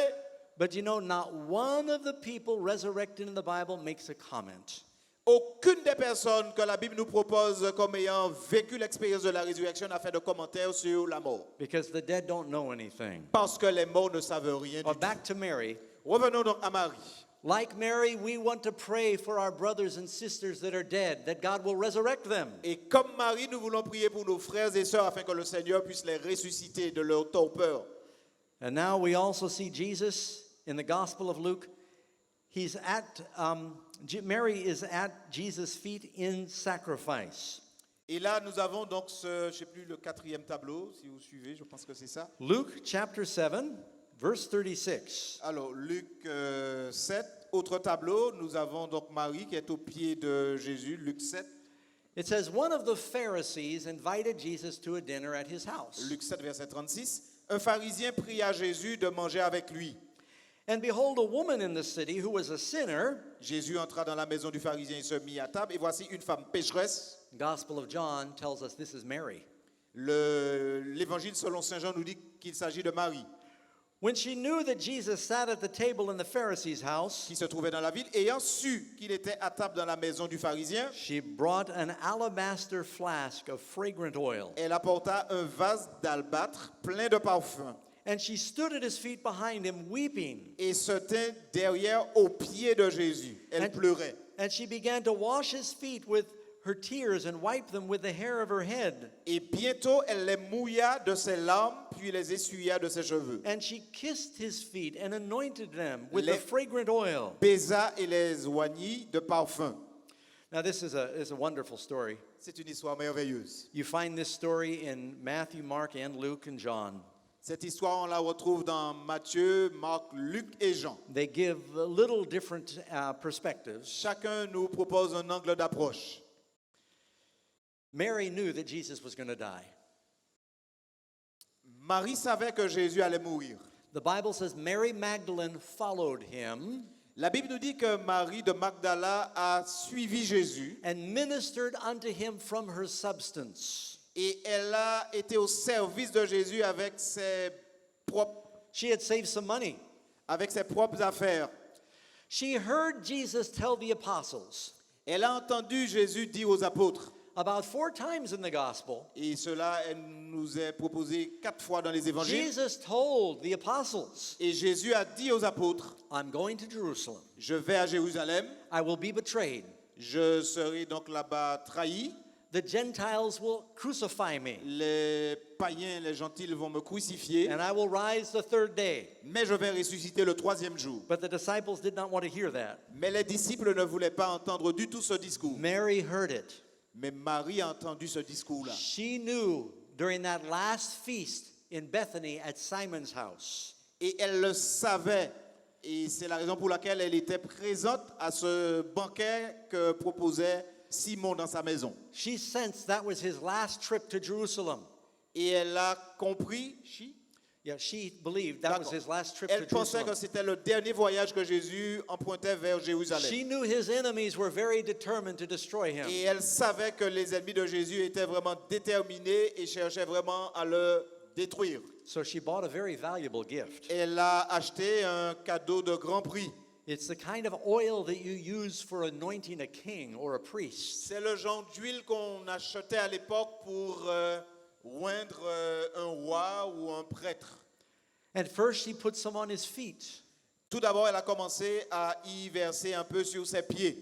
But you know, not one of the people resurrected in the Bible makes a comment. Aucune des personnes que la Bible nous propose comme ayant vécu l'expérience de la résurrection n'a fait de commentaires sur la mort. Because the dead don't know anything. Parce que les morts ne savent rien du But tout. back to Mary. Revenons donc à Marie. Like Mary, we want to pray for our brothers and sisters that are dead, that God will resurrect them. Et comme Marie, nous voulons prier pour nos frères et sœurs afin que le Seigneur puisse les ressusciter de leur torpeur. And now we also see Jesus in the Gospel of Luke. He's at, Mary is at Jesus' feet in sacrifice. Et là, nous avons donc je ne sais plus, le 4e tableau, si vous suivez, je pense que c'est ça. Luke chapter 7, verse 36. Alors, Luc 7, autre tableau, nous avons donc Marie qui est au pied de Jésus, Luc 7. It says, one of the Pharisees invited Jesus to a dinner at his house. Luc 7, verset 36. Un pharisien pria Jésus de manger avec lui. And behold, a woman in the city who was a sinner. Jésus entra dans la maison du pharisien et se mit à table. Et voici une femme pécheresse. The Gospel of John tells us this is Mary. L'évangile selon Saint Jean nous dit qu'il s'agit de Marie, When she knew that Jesus sat at the table in the Pharisee's house, qui se trouvait dans la ville. Ayant su qu'il était à table dans la maison du pharisien, she brought an alabaster flask of fragrant oil. elle apporta un vase d'albâtre plein de parfum And she stood at his feet behind him, weeping. et se tint derrière aux pieds de Jésus. Elle pleurait. And she began to wash his feet with her tears and wipe them with the hair of her head. Et bientôt, elle les mouilla de ses larmes, puis les essuya de ses cheveux. And she kissed his feet and anointed them with the Les- fragrant oil. Baisa et les oignit de parfum. Now, this is a wonderful story. C'est une histoire merveilleuse. You find this story in Matthew, Mark, and Luke, and John. Cette histoire, on la retrouve dans Matthieu, Marc, Luc et Jean. They give a little different perspectives. Chacun nous propose un angle d'approche. Mary knew that Jesus was going to die. Marie savait que Jésus allait mourir. The Bible says Mary Magdalene followed him La Bible nous dit que Marie de Magdala a suivi Jésus and ministered unto him from her substance. et elle a été au service de Jésus avec ses She had saved some money. propres affaires. She heard Jesus tell the apostles Elle a entendu Jésus dire aux apôtres, about 4 times in the gospel. et cela elle nous est proposé 4 fois dans les évangiles. Jesus told the apostles, Et Jésus a dit aux apôtres, I'm going to Jerusalem. je vais à Jérusalem, I will be betrayed. je serai donc là-bas trahi, The Gentiles will crucify me. les païens, les gentils vont me crucifier, And I will rise the 3rd day. mais je vais ressusciter le 3e jour. But the disciples did not want to hear that. Mais les disciples ne voulaient pas entendre du tout ce discours. Mary heard it. Mais Marie a entendu ce discours-là. She knew during that last feast in Bethany at Simon's house. Et elle le savait. Et c'est la raison pour laquelle elle était présente à ce banquet que proposait Simon dans sa maison. She sensed that was his last trip to Jerusalem. Et elle a compris, Yeah, she believed that was D'accord. his last trip Elle to pensait que Jerusalem. c'était le dernier voyage que Jésus empruntait vers Jérusalem. She knew his enemies were very determined to destroy him. Et elle savait que les ennemis de Jésus étaient vraiment déterminés et cherchaient vraiment à le détruire. So she bought a very valuable gift. Elle a acheté un cadeau de grand prix. It's the kind of oil that you use for anointing a king or a priest. C'est le genre d'huile qu'on achetait à l'époque pour oindre un roi ou un prêtre. And first he put some on his feet. Tout d'abord, elle a commencé à y verser un peu sur ses pieds.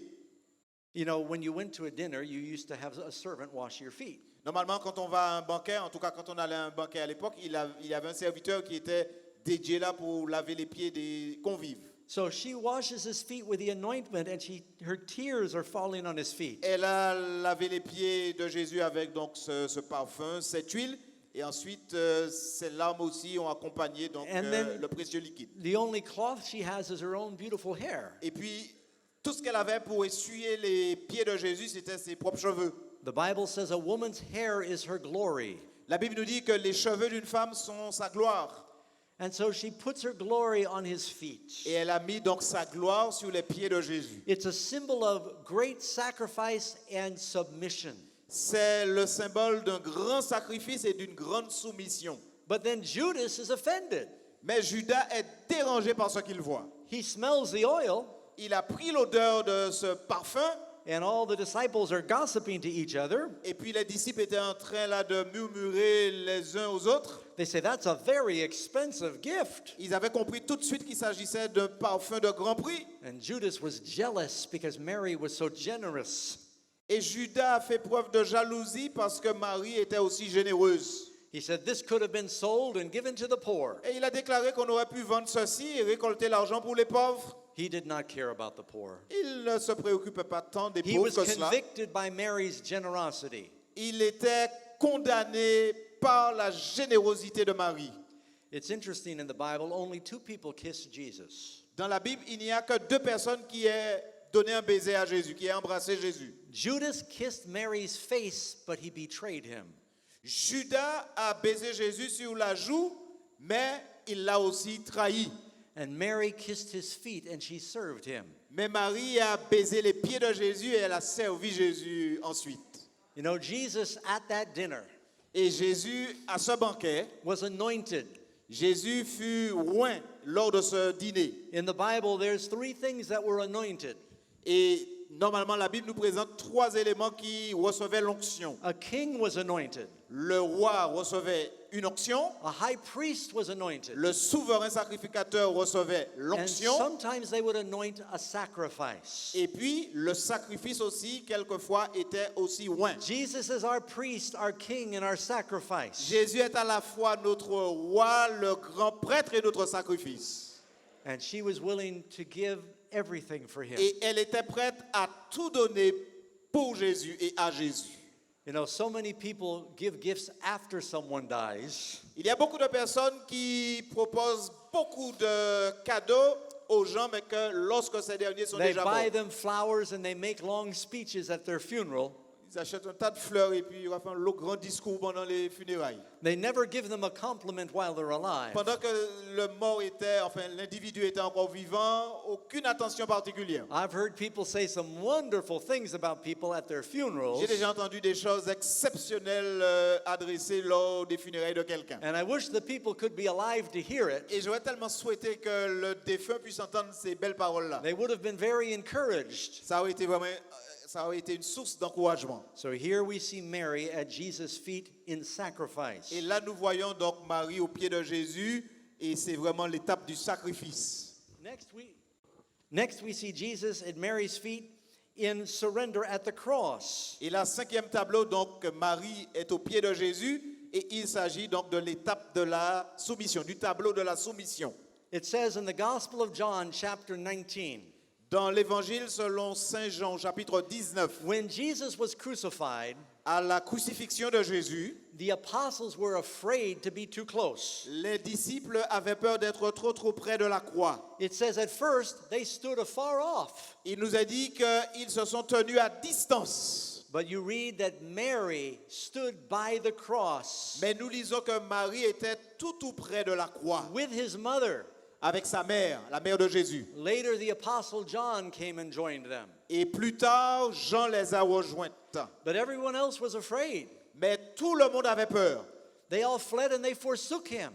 You know, when you went to a dinner, you used to have a servant wash your feet. Normalement, quand on va à un banquet, en tout cas quand on allait à un banquet à l'époque, il y avait un serviteur qui était dédié là pour laver les pieds des convives. So she washes his feet with the anointment, and her tears are falling on his feet. Elle a lavé les pieds de Jésus avec donc ce parfum, cette huile, et ensuite ces larmes aussi ont accompagné donc le précieux liquide. The only cloth she has is her own beautiful hair. Et puis tout ce qu'elle avait pour essuyer les pieds de Jésus, c'était ses propres cheveux. The Bible says a woman's hair is her glory. La Bible nous dit que les cheveux d'une femme sont sa gloire. And so she puts her glory on his feet. Et elle a mis donc sa gloire sur les pieds de Jésus. It's a symbol of great sacrifice and submission. C'est le symbole d'un grand sacrifice et d'une grande soumission. But then Judas is offended. Mais Judas est dérangé par ce qu'il voit. He smells the oil, Il a pris l'odeur de ce parfum, and all the disciples are gossiping to each other. et puis les disciples étaient en train là de murmurer les uns aux autres. They say, that's a very expensive gift. Ils avaient compris tout de suite qu'il s'agissait d'un parfum de grand prix. And Judas was jealous because Mary was so generous. Et Judas a fait preuve de jalousie parce que Marie était aussi généreuse. He said, this could have been sold and given to the poor. Et il a déclaré qu'on aurait pu vendre ceci et récolter l'argent pour les pauvres. He did not care about the poor. Il ne se préoccupait pas tant des He pauvres was que cela. convicted by Mary's generosity. Il était condamné par la générosité de Marie. It's interesting in the Bible, only 2 people kissed Jesus. Dans la Bible, il n'y a que 2 personnes qui aient donné un baiser à Jésus, qui aient embrassé Jésus. Judas kissed Mary's face, but he betrayed him. Judas a baisé Jésus sur la joue, mais il l'a aussi trahi. And Mary kissed his feet, and she served him. Mais Marie a baisé les pieds de Jésus et elle a servi Jésus ensuite. You know, Jesus at that dinner Et Jésus, à ce banquet, was anointed. Jésus fut oint lors de ce dîner. In the Bible, there's 3 things that were anointed. Et normalement, la Bible nous présente 3 éléments qui recevaient l'onction. A king was anointed. Le roi recevait une onction, A high priest was anointed. le souverain sacrificateur recevait And l'onction, sometimes they would anoint a sacrifice. et puis le sacrifice aussi, quelquefois, était aussi oint. Jesus is our priest, our king, and our sacrifice. Jésus est à la fois notre roi, le grand prêtre et notre sacrifice. And she was willing to give everything for him. Et elle était prête à tout donner pour Jésus et à Jésus. You know, so many people give gifts after someone dies. Il y a beaucoup de personnes qui proposent beaucoup de cadeaux aux gens, mais que lorsque ces derniers sont They déjà buy morts, them flowers and they make long speeches at their funeral. ils achètent un tas de fleurs et puis ils refont le grand discours pendant les funérailles. They never give them a compliment while they're alive. Pendant que le mort était, enfin l'individu était encore vivant, aucune attention particulière. I've heard people say some wonderful things about people at their funerals. J'ai déjà entendu des choses exceptionnelles adressées lors des funérailles de quelqu'un. And I wish the people could be alive to hear it. Et j'aurais tellement souhaité que le défunt puisse entendre ces belles paroles-là. They would have been very encouraged. Ça aurait été vraiment, ça aurait été une source d'encouragement. So here we see Mary at Jesus' feet in sacrifice. Et là, nous voyons donc Marie au pied de Jésus, et c'est vraiment l'étape du sacrifice. Next we see Jesus at Mary's feet in surrender at the cross. Et la 5e tableau, donc Marie est au pied de Jésus, et il s'agit donc de l'étape de la soumission, du tableau de la soumission. It says in the Gospel of John, chapter 19, Dans l'évangile selon Saint Jean, chapitre 19, when Jesus was crucified, à la crucifixion de Jésus, the apostles were afraid to be too close. les disciples avaient peur d'être trop près de la croix. It says at first they stood afar off, Il nous a dit qu'ils se sont tenus à distance. but you read that Mary stood by the cross Mais nous lisons que Marie était tout près de la croix, with his mother. avec sa mère, la mère de Jésus. Later, the apostle John came and joined them, Et plus tard, Jean les a rejointes. but everyone else was afraid. Mais tout le monde avait peur. They all fled and they forsook him.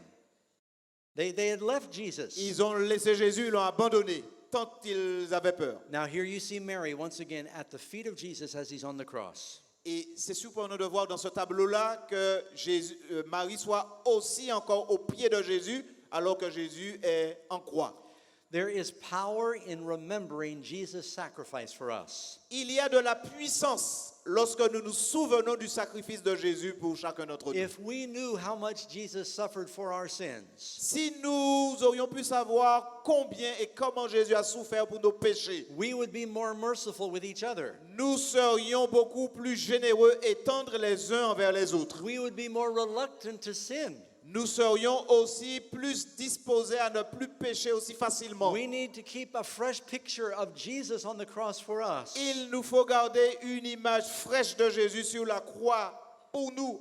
They had left Jesus. Ils ont laissé Jésus, ils l'ont abandonné. tant ils avaient peur. Now here you see Mary once again at the feet of Jesus as he's on the cross. Et c'est surprenant de voir dans ce tableau-là que Marie soit aussi encore au pied de Jésus alors que Jésus est en croix. There is power in remembering Jesus' sacrifice for us. Il y a de la puissance lorsque nous nous souvenons du sacrifice de Jésus pour chacun d'entre nous. If we knew how much Jesus suffered for our sins, Si nous aurions pu savoir combien et comment Jésus a souffert pour nos péchés, we would be more merciful with each other. nous serions beaucoup plus généreux et tendres les uns envers les autres. We would be more reluctant to sin. Nous serions aussi plus disposés à ne plus pécher aussi facilement. We need to keep a fresh picture of Jesus on the cross for us. Il nous faut garder une image fraîche de Jésus sur la croix pour nous.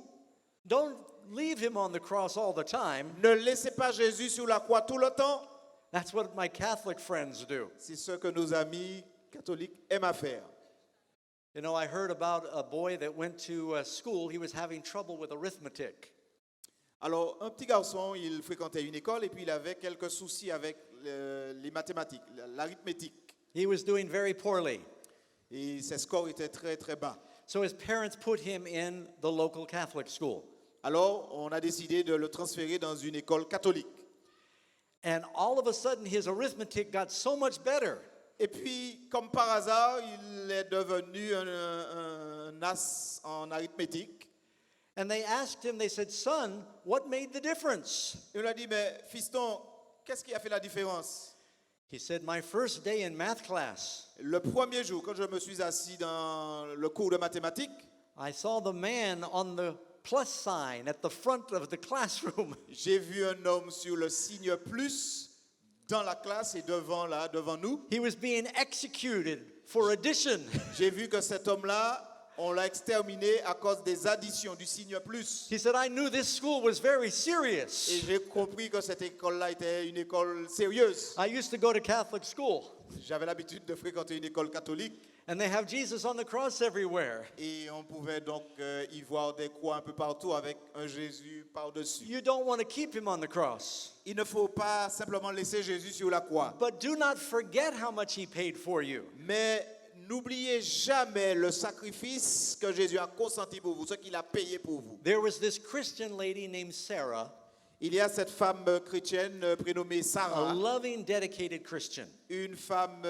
Don't leave him on the cross all the time. Ne laissez pas Jésus sur la croix tout le temps. That's what my Catholic friends do. C'est ce que nos amis catholiques aiment à faire. You know, I heard about a boy that went to school. He was having trouble with arithmetic. Alors, un petit garçon, il fréquentait une école et puis il avait quelques soucis avec les mathématiques, l'arithmétique. He was doing very poorly. Et ses scores étaient très, très bas. So his parents put him in the local Catholic school. Alors, on a décidé de le transférer dans une école catholique. And all of a sudden, his arithmetic got so much better. Et puis, comme par hasard, il est devenu un as en arithmétique. And they asked him, they said, "Son, what made the difference?" Et on lui a dit, mais fiston, qu'est-ce qui a fait la différence? He said, "My first day in math class, Le premier jour, quand je me suis assis dans le cours de mathématiques, I saw the man on the plus sign at the front of the classroom. j'ai vu un homme sur le signe plus dans la classe et devant nous. He was being executed for addition." J'ai vu que cet homme-là, on l'a exterminé à cause des additions du signe plus. He said, "I knew this school was very Et serious. j'ai compris que cette école-là était une école sérieuse. I used to go to Catholic school, J'avais l'habitude de fréquenter une école catholique and they have Jesus on the cross everywhere. et on pouvait donc y voir des croix un peu partout avec un Jésus par-dessus. You don't want to keep him on the cross, Il ne faut pas simplement laisser Jésus sur la croix. but do not forget how much he paid for you. Mais n'oubliez jamais le sacrifice que Jésus a consenti pour vous, ce qu'il a payé pour vous. There was this Christian lady named Sarah, Il y a cette femme chrétienne prénommée a Sarah, loving, dedicated Christian. une femme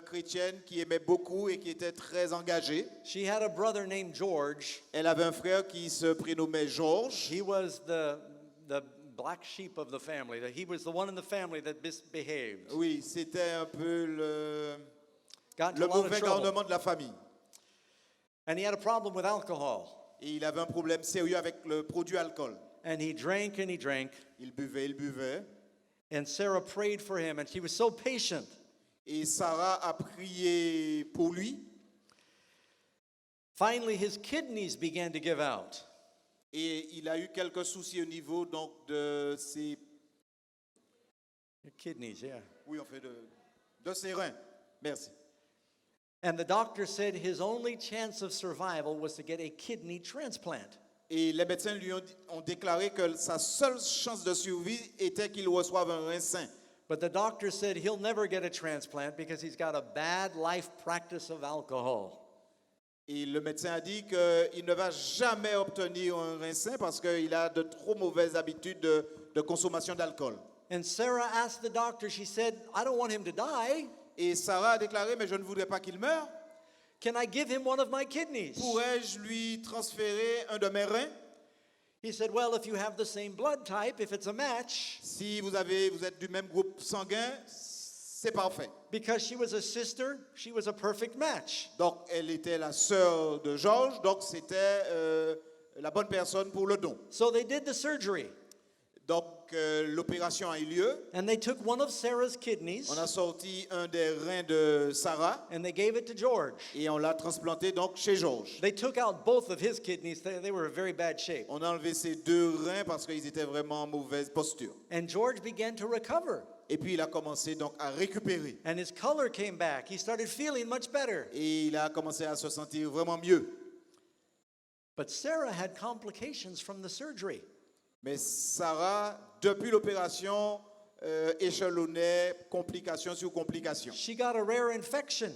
chrétienne qui aimait beaucoup et qui était très engagée. She had a brother named George. Elle avait un frère qui se prénommait Georges. He was the black sheep of the family. He was the one in the family that misbehaved. Oui, c'était un peu Got into le a lot of mauvais trouble. garnement de la famille. And he had a problem with alcohol. Et il avait un problème sérieux avec le produit alcool. And he drank and he drank. Il buvait. And Sarah prayed for him, and she was so patient. Et Sarah a prié pour lui. Finally, his kidneys began to give out. Et il a eu quelques soucis au niveau donc de ses, Your kidneys, yeah. oui, en fait de ses reins. Merci. And the doctor said his only chance of survival was to get a kidney transplant. Et les médecins lui ont déclaré que sa seule chance de survie était qu'il reçoive un rein sain. But the doctor said he'll never get a transplant because he's got a bad life practice of alcohol. Et le médecin a dit qu'il ne va jamais obtenir un rein sain parce qu'il a de trop mauvaises habitudes de consommation d'alcool. And Sarah asked the doctor, she said, "I don't want him to die. Et Sarah a déclaré, mais je ne voudrais pas qu'il meure. Can I give him one of my kidneys?" Pourrais-je lui transférer un de mes reins? He said, "Well, if you have the same blood type, if it's a match." Si vous êtes du même groupe sanguin, c'est parfait. Because she was a sister, she was a perfect match. Donc, elle était la sœur de Georges, donc c'était la bonne personne pour le don. So they did the surgery, Donc, l'opération a eu lieu. and they took one of Sarah's kidneys, On a sorti un des reins de Sarah and they gave it to George. et on l'a transplanté donc chez Georges. They took out both of his kidneys. They were in very bad shape. On a enlevé ces deux reins parce qu'ils étaient vraiment en mauvaise posture. And George began to recover, Et puis, il a commencé donc à récupérer. and his color came back. He started feeling much better. Et il a commencé à se sentir vraiment mieux. But Sarah had complications from the surgery. Mais Sarah, depuis l'opération, échelonnait complication sur complication. She got a rare infection,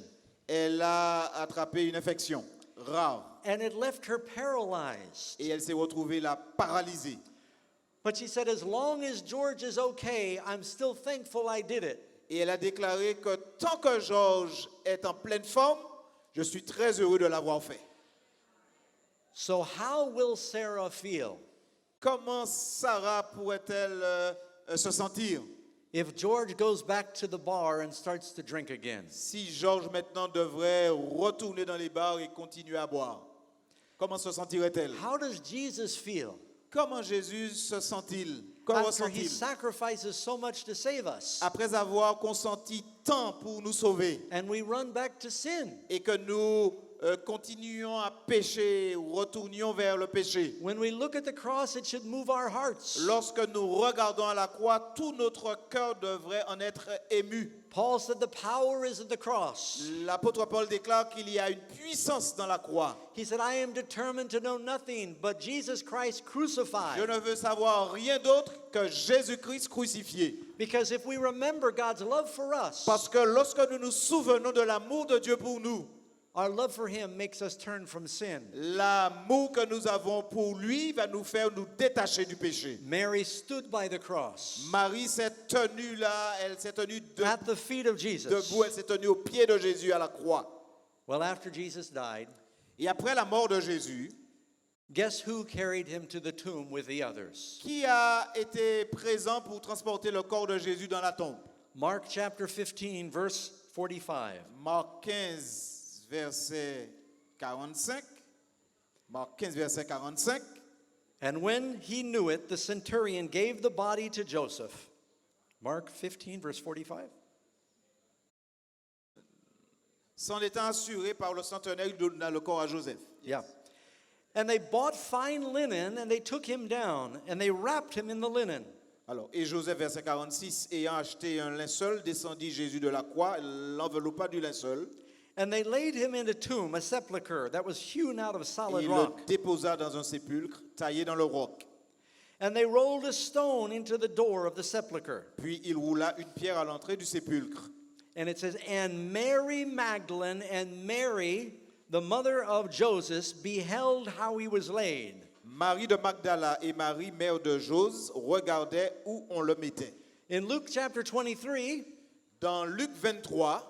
Elle a attrapé une infection rare and it left her paralyzed. et elle s'est retrouvée là paralysée. But she said, as long as George is okay, I'm still thankful I did it. Et elle a déclaré que tant que Georges est en pleine forme, je suis très heureux de l'avoir fait. So how will Sarah feel Comment Sarah pourrait-elle se sentir if George goes back to the bar and starts to drink again? si Georges maintenant devrait retourner dans les bars et continuer à boire? Comment se sentirait-elle? How does Jesus feel Comment Jésus se sent-il? Comment after he ressent-il? sacrifices so much to save us Après avoir consenti tant pour nous sauver and we run back to sin? et que nous continuions à pécher ou retournions vers le péché. When we look at the cross, it should move our hearts. Lorsque nous regardons à la croix, tout notre cœur devrait en être ému. Paul said the power is at the cross. L'apôtre Paul déclare qu'il y a une puissance dans la croix. He said, I am determined to know nothing but Jesus Christ crucified. Je ne veux savoir rien d'autre que Jésus-Christ crucifié. Because if we remember God's love for us, Parce que lorsque nous nous souvenons de l'amour de Dieu pour nous, our love for him makes us turn from sin. l'amour que nous avons pour lui va nous faire nous détacher du péché. Mary stood by the cross Marie s'est tenue là, elle s'est tenue at the feet of Jesus. debout, elle s'est tenue au pied de Jésus à la croix. Well, after Jesus died, Et après la mort de Jésus, guess who carried him to the tomb with the others? qui a été présent pour transporter le corps de Jésus dans la tombe? Mark chapter 15, verse 45. Marc 15, verset 45. Marc 15, verset 45. And when he knew it, the centurion gave the body to Joseph. Mark 15, verse 45. S'en étant assuré par le centenaire, il donna le corps à Joseph. Yeah. And they bought fine linen, and they took him down, and they wrapped him in the linen. Alors, et Joseph, verset 46, ayant acheté un linceul, descendit Jésus de la croix, l'enveloppa du linceul, And they laid him in a tomb, a sepulchre that was hewn out of et solid il rock. le déposa dans un sépulcre taillé dans le roc. And they rolled a stone into the door of the sepulchre. Puis il roula une pierre à l'entrée du sépulcre. And it says, and Mary Magdalene and Mary, the mother of Joseph, beheld how he was laid. Marie de Magdala et Marie, mère de Jose, regardaient où on le mettait. In Luke chapter 23, Dans Luc 23,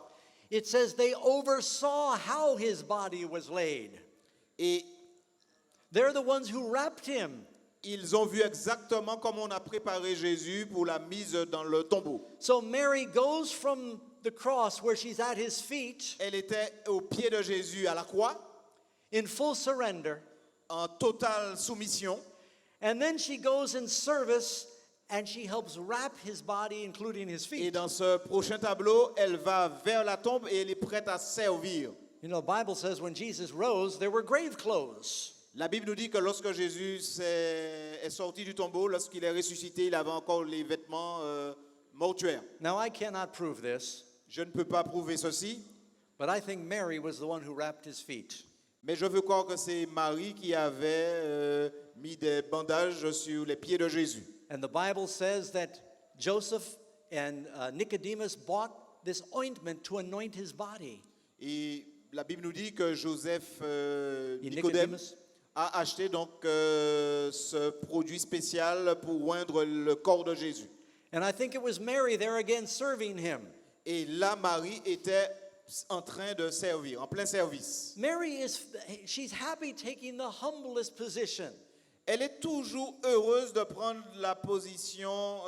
it says they oversaw how his body was laid. et They're the ones who wrapped him. ils ont vu exactement comment on a préparé Jésus pour la mise dans le tombeau. So Mary goes from the cross where she's at his feet Elle était au pied de Jésus à la croix, in full surrender. en totale soumission. And then she goes in service and she helps wrap his body, including his Et feet. dans ce prochain tableau, elle va vers la tombe et elle est prête à servir. You know, the Bible says when Jesus rose, there were grave clothes. La Bible nous dit que lorsque Jésus est sorti du tombeau, lorsqu'il est ressuscité, il avait encore les vêtements mortuaires. Now, I cannot prove this, Je ne peux pas prouver ceci, but I think Mary was the one who wrapped his feet. mais je veux croire que c'est Marie qui avait mis des bandages sur les pieds de Jésus. And the Bible says that Joseph and Nicodemus bought this ointment to anoint his body. Et la Bible nous dit que Joseph Et Nicodème Nicodemus. a acheté donc ce produit spécial pour oindre le corps de Jésus. And I think it was Mary there again serving him. Et là, Marie était en train de servir, en plein service. Mary she's happy taking the humblest position. Elle est toujours heureuse de prendre la position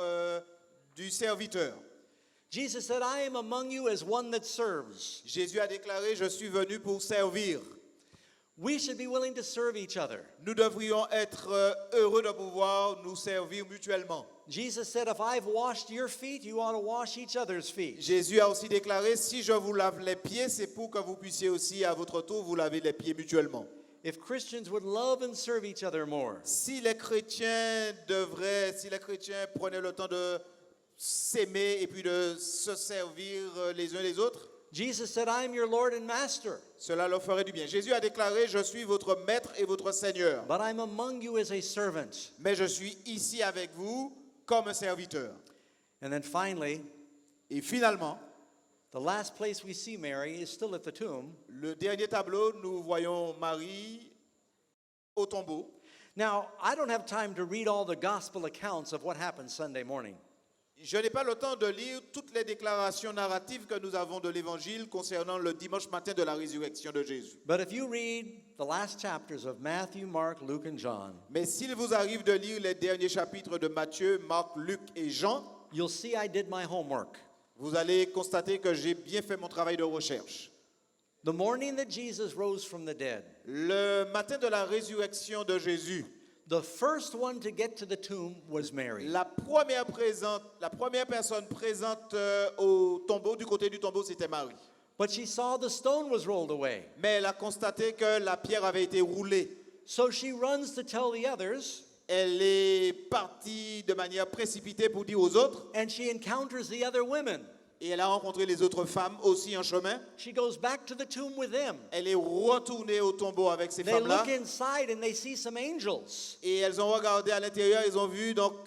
du serviteur. Jesus said, I am among you as one that serves. Jésus a déclaré, je suis venu pour servir. We should be willing to serve each other. Nous devrions être heureux de pouvoir nous servir mutuellement. Jesus said, if I've washed your feet, you ought to wash each other's feet. Jésus a aussi déclaré, si je vous lave les pieds, c'est pour que vous puissiez aussi à votre tour vous laver les pieds mutuellement. If Christians would love and serve each other more, Si les chrétiens prenaient le temps de s'aimer et puis de se servir les uns les autres, Jesus said, I am your Lord and Master, cela leur ferait du bien. Jésus a déclaré, je suis votre maître et votre Seigneur, but I'm among you as a servant. mais je suis ici avec vous comme un serviteur. And then finally, Et finalement, the last place we see Mary is still at the tomb. le dernier tableau, nous voyons Marie au tombeau. Now, I don't have time to read all the gospel accounts of what happened Sunday morning. Je n'ai pas le temps de lire toutes les déclarations narratives que nous avons de l'Évangile concernant le dimanche matin de la résurrection de Jésus. But if you read the last chapters of Matthew, Mark, Luke, and John, Mais s'il vous arrive de lire les derniers chapitres de Matthieu, Marc, Luc et Jean, you'll see I did my homework. vous allez constater que j'ai bien fait mon travail de recherche. The morning that Jesus rose from the dead, Le matin de la résurrection de Jésus, the first one to get to the tomb was Mary. la première personne présente au tombeau, du côté du tombeau, c'était Marie. But she saw the stone was rolled away. Mais elle a constaté que la pierre avait été roulée. So she runs to tell the others, Elle est partie de manière précipitée pour dire aux autres, and she encounters the other women. et elle a rencontré les autres femmes aussi en chemin. She goes back to the tomb with them. Elle est retournée au tombeau avec ces They femmes-là. look inside and they see some angels. Et elles ont regardé à l'intérieur, ils ont vu donc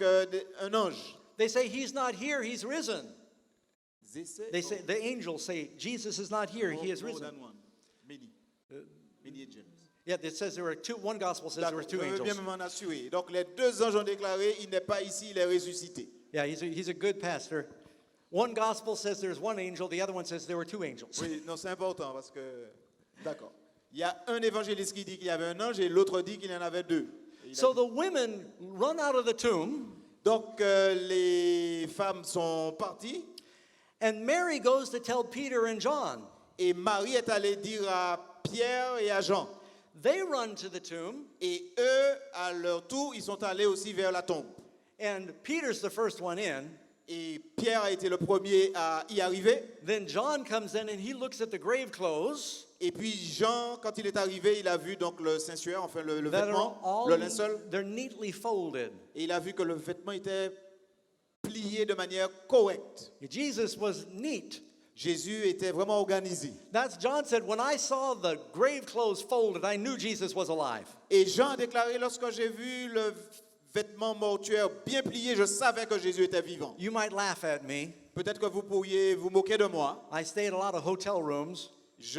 un ange. They say, he's not here, he's risen. They say, the angels say, Jesus is not here, he is risen. Yeah, it says there were two, one gospel says there were two Je veux bien angels. m'en assurer. Donc les deux anges ont déclaré, il n'est pas ici, il est ressuscité. Yeah, he's a good pastor. One gospel says there's one angel, the other one says there were two angels. Oui, non, c'est important parce que... D'accord. Il y a un évangéliste qui dit qu'il y avait un ange et l'autre dit qu'il y en avait deux. So the women run out of the tomb, Donc les femmes sont parties and Mary goes to tell Peter and John. et Marie est allée dire à Pierre et à Jean. They run to the tomb, Et eux, à leur tour, ils sont allés aussi vers la tombe. and Peter's the first one in. Et Pierre a été le premier à y arriver. Then John comes in and he looks at the grave clothes Et puis Jean, quand il est arrivé, il a vu donc le ceinture, enfin le that vêtement, are all le linceul. they're neatly folded. Et il a vu que le vêtement était plié de manière correcte. Jesus was neat. Jésus était vraiment organisé. That's John said, when I saw the grave clothes folded, I knew Jesus was alive. Et Jean a déclaré, lorsque j'ai vu le vêtement mortuaire bien plié, je savais que Jésus était vivant. You might laugh at me. Peut-être que vous pourriez vous moquer de moi. I stay at a lot of hotel rooms.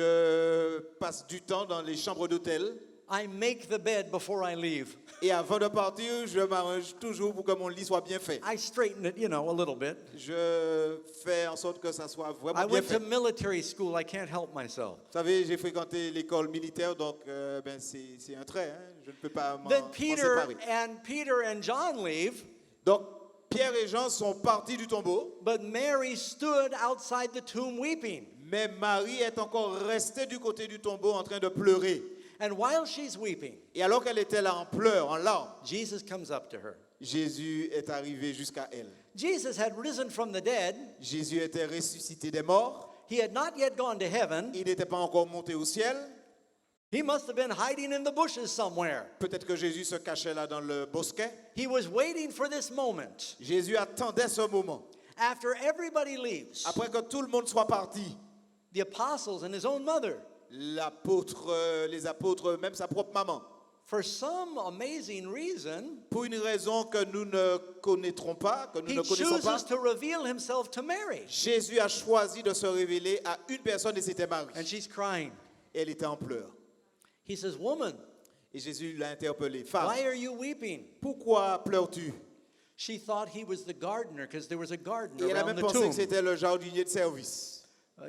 Je passe du temps dans les chambres d'hôtel. I make the bed before I leave. Et avant de partir, je m'arrange toujours pour que mon lit soit bien fait. I straighten it, a little bit. Je fais en sorte que ça soit I vraiment bien went fait. to military school. I can't help myself. Vous savez, j'ai fréquenté l'école militaire, donc c'est un trait. Hein? Je ne peux pas m'en Then séparer. Peter and John leave, Donc, Pierre et Jean sont partis du tombeau, but Mary stood outside the tomb weeping. mais Marie est encore restée du côté du tombeau en train de pleurer. And while she's weeping, Et alors qu'elle était là en pleurs, en larmes, Jesus comes up to her. Jésus est arrivé jusqu'à elle. Jesus had risen from the dead. Jésus était ressuscité des morts. He had not yet gone to heaven. Il n'était pas encore monté au ciel. He must have been hiding in the bushes somewhere. Peut-être que Jésus se cachait là dans le bosquet. He was waiting for this moment. Jésus attendait ce moment. After everybody leaves, Après que tout le monde soit parti, the apostles and his own mother, les apôtres, même sa propre maman, for some amazing reason, pour une raison que nous ne connaîtrons pas, que nous he ne connaissons pas, chooses to reveal himself to Mary. Jésus a choisi de se révéler à une personne et c'était Marie. And she's crying. Et elle était en pleurs. He says, "Woman, Et Jésus l'a interpellée. Femme, why are you weeping?" pourquoi pleures-tu? She thought he was the gardener because there was a Et gardener elle a around même the pensé tomb. que c'était le jardinier de service.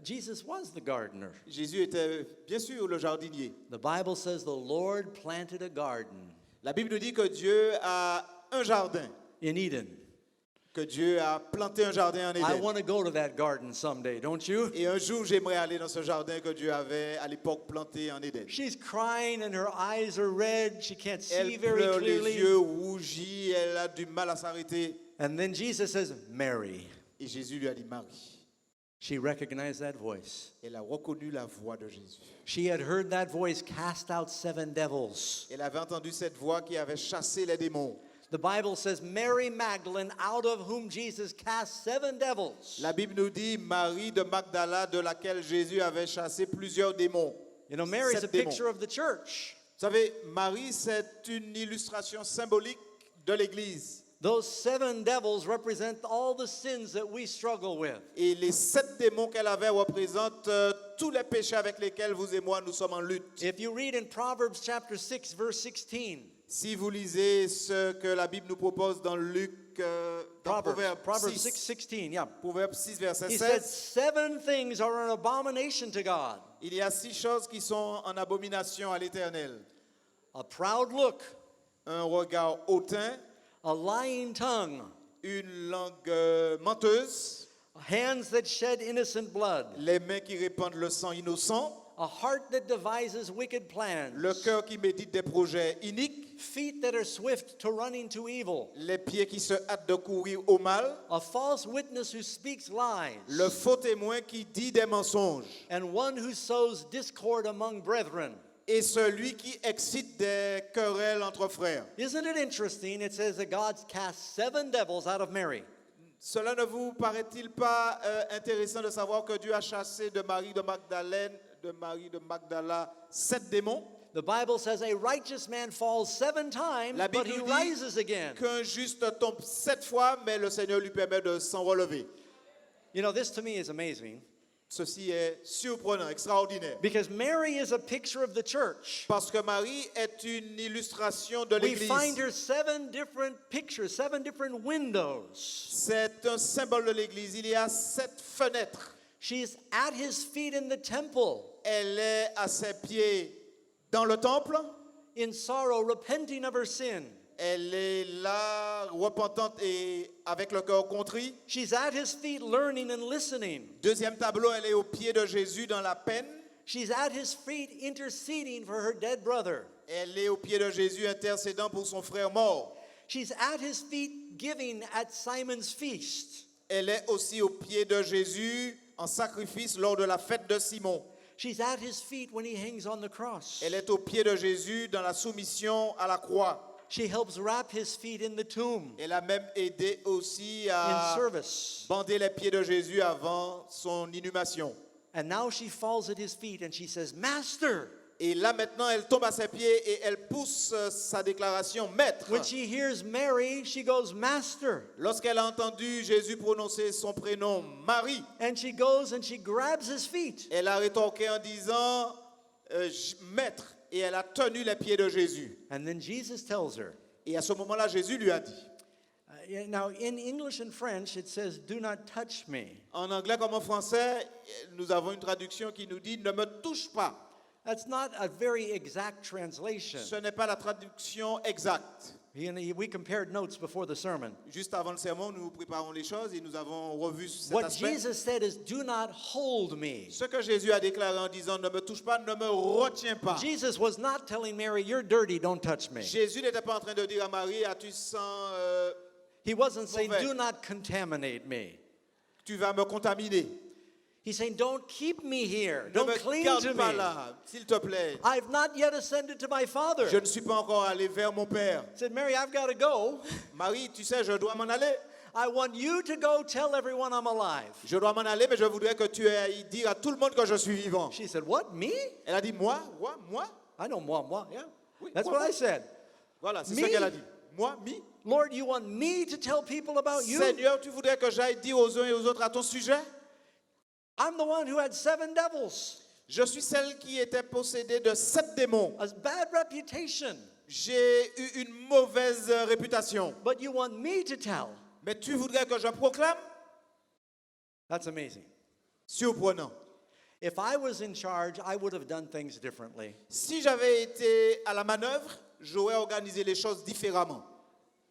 Jesus was the gardener. Jésus était bien sûr le jardinier. The Bible says the Lord planted a garden La Bible nous dit que Dieu a un jardin, in Eden. que Dieu a planté un jardin en I Éden. want to go to that garden someday, don't you? Et un jour, j'aimerais aller dans ce jardin que Dieu avait à l'époque planté en Éden. She's crying and her eyes are red. She can't see Elle very pleure, les clearly. yeux rougis, elle a du mal à s'arrêter. And then Jesus says, "Mary." Et Jésus lui a dit Marie. She recognized that voice. Elle a reconnu la voix de Jésus. She had heard that voice cast out 7 devils. Elle avait entendu cette voix qui avait chassé les démons. The Bible says Mary Magdalene, out of whom Jesus cast 7 devils. La Bible nous dit Marie de Magdala, de laquelle Jésus avait chassé plusieurs démons. Mary's a 7 démons. picture of the church. Vous savez, Marie, c'est une illustration symbolique de l'Église. Those 7 devils represent all the sins that we struggle with. Et les 7 démons qu'elle avait représentent tous les péchés avec lesquels vous et moi nous sommes en lutte. If you read in Proverbs chapter 6, verse 16, Si vous lisez ce que la Bible nous propose dans Luc, dans Proverbs 6, 6, 16, yeah. Proverbe 6, verset He said, 16, 7 things are an abomination to God. il y a 6 choses qui sont en abomination à l'Éternel. A proud look, Un regard hautain, a lying tongue, une langue menteuse, hands that shed innocent blood, les mains qui répandent le sang innocent, a heart that devises wicked plans, le cœur qui médite des projets iniques, feet that are swift to run into evil, les pieds qui se hâtent de courir au mal, a false witness who speaks lies, le faux témoin qui dit des mensonges, and one who sows discord among brethren. et celui qui excite des querelles entre frères. Isn't it interesting? It says that God cast 7 devils out of Mary. Cela ne vous paraît-il pas intéressant de savoir que Dieu a chassé de Marie de Magdala 7 démons? The Bible says a righteous man falls 7 times, La but Bible he nous dit rises again. qu'un juste tombe 7 fois, mais le Seigneur lui permet de s'en relever. You know, this to me is amazing Ceci est surprenant, extraordinaire. because Mary is a picture of the church. Parce que Marie est une illustration de We l'Église. find her 7 different pictures, 7 different windows. C'est un symbole de l'Église. Il y a 7 fenêtres. She's at his feet in the temple Elle est à ses pieds dans le temple. in sorrow, repenting of her sin. Elle est là, repentante et avec le cœur contrit. She's at his feet learning and listening. Deuxième tableau, elle est aux pieds de Jésus dans la peine. She's at his feet interceding for her dead brother. Elle est aux pieds de Jésus intercédant pour son frère mort. She's at his feet giving at Simon's feast. Elle est aussi aux pieds de Jésus en sacrifice lors de la fête de Simon. She's at his feet when he hangs on the cross. Elle est aux pieds de Jésus dans la soumission à la croix. She helps wrap his feet in the tomb Elle a même aidé aussi in à service. bander les pieds de Jésus avant son inhumation. And now she falls at his feet and she says, Master. Et là maintenant, elle tombe à ses pieds et elle pousse sa déclaration, Maître. When she hears Mary, she goes, Master. Lorsqu'elle a entendu Jésus prononcer son prénom Marie, And she goes and she grabs his feet. elle a rétorqué en disant Maître, et elle a tenu les pieds de Jésus. And then Jesus tells her. Et à ce moment-là, Jésus lui a dit, Now, in English and French, it says, Do not touch me. en anglais comme en français, nous avons une traduction qui nous dit Ne me touche pas. That's not a very exact translation. Ce n'est pas la traduction exacte. We compared notes before the sermon. Juste avant le sermon, nous préparons les choses et nous avons revu cet What aspect. Jesus said is, Do not hold me. Ce que Jésus a déclaré en disant ne me touche pas, ne me retiens pas. Jesus was not telling Mary, You're dirty, don't touch me. Jésus n'était pas en train de dire à Marie, as-tu sang, He wasn't saying, Mauvais. Do not contaminate me. tu vas me contaminer. He's saying, Don't keep me here. Ne Don't me cling garde to pas me. là, s'il te plaît. I've not yet ascended to my Father. Je ne suis pas encore allé vers mon Père. He said, Mary, I've got to go. Marie, tu sais, je dois m'en aller. I want you to go tell everyone I'm alive. Je dois m'en aller, mais je voudrais que tu ailles dire à tout le monde que je suis vivant. She said, What, me? Elle a dit, moi. I know, moi, yeah. Oui, That's moi, what I said. Voilà, c'est Me? ce qu'elle a dit. Moi, mi. Lord, you want me to tell people about you? Seigneur, tu voudrais que j'aille dire aux uns et aux autres à ton sujet? I'm the one who had 7 devils, Je suis celle qui était possédée de 7 démons. a bad reputation. J'ai eu une mauvaise réputation. But you want me to tell. Mais tu voudrais que je proclame? That's amazing. Surprenant. If I was in charge, I would have done things differently. Si j'avais été à la manœuvre, j'aurais organisé les choses différemment.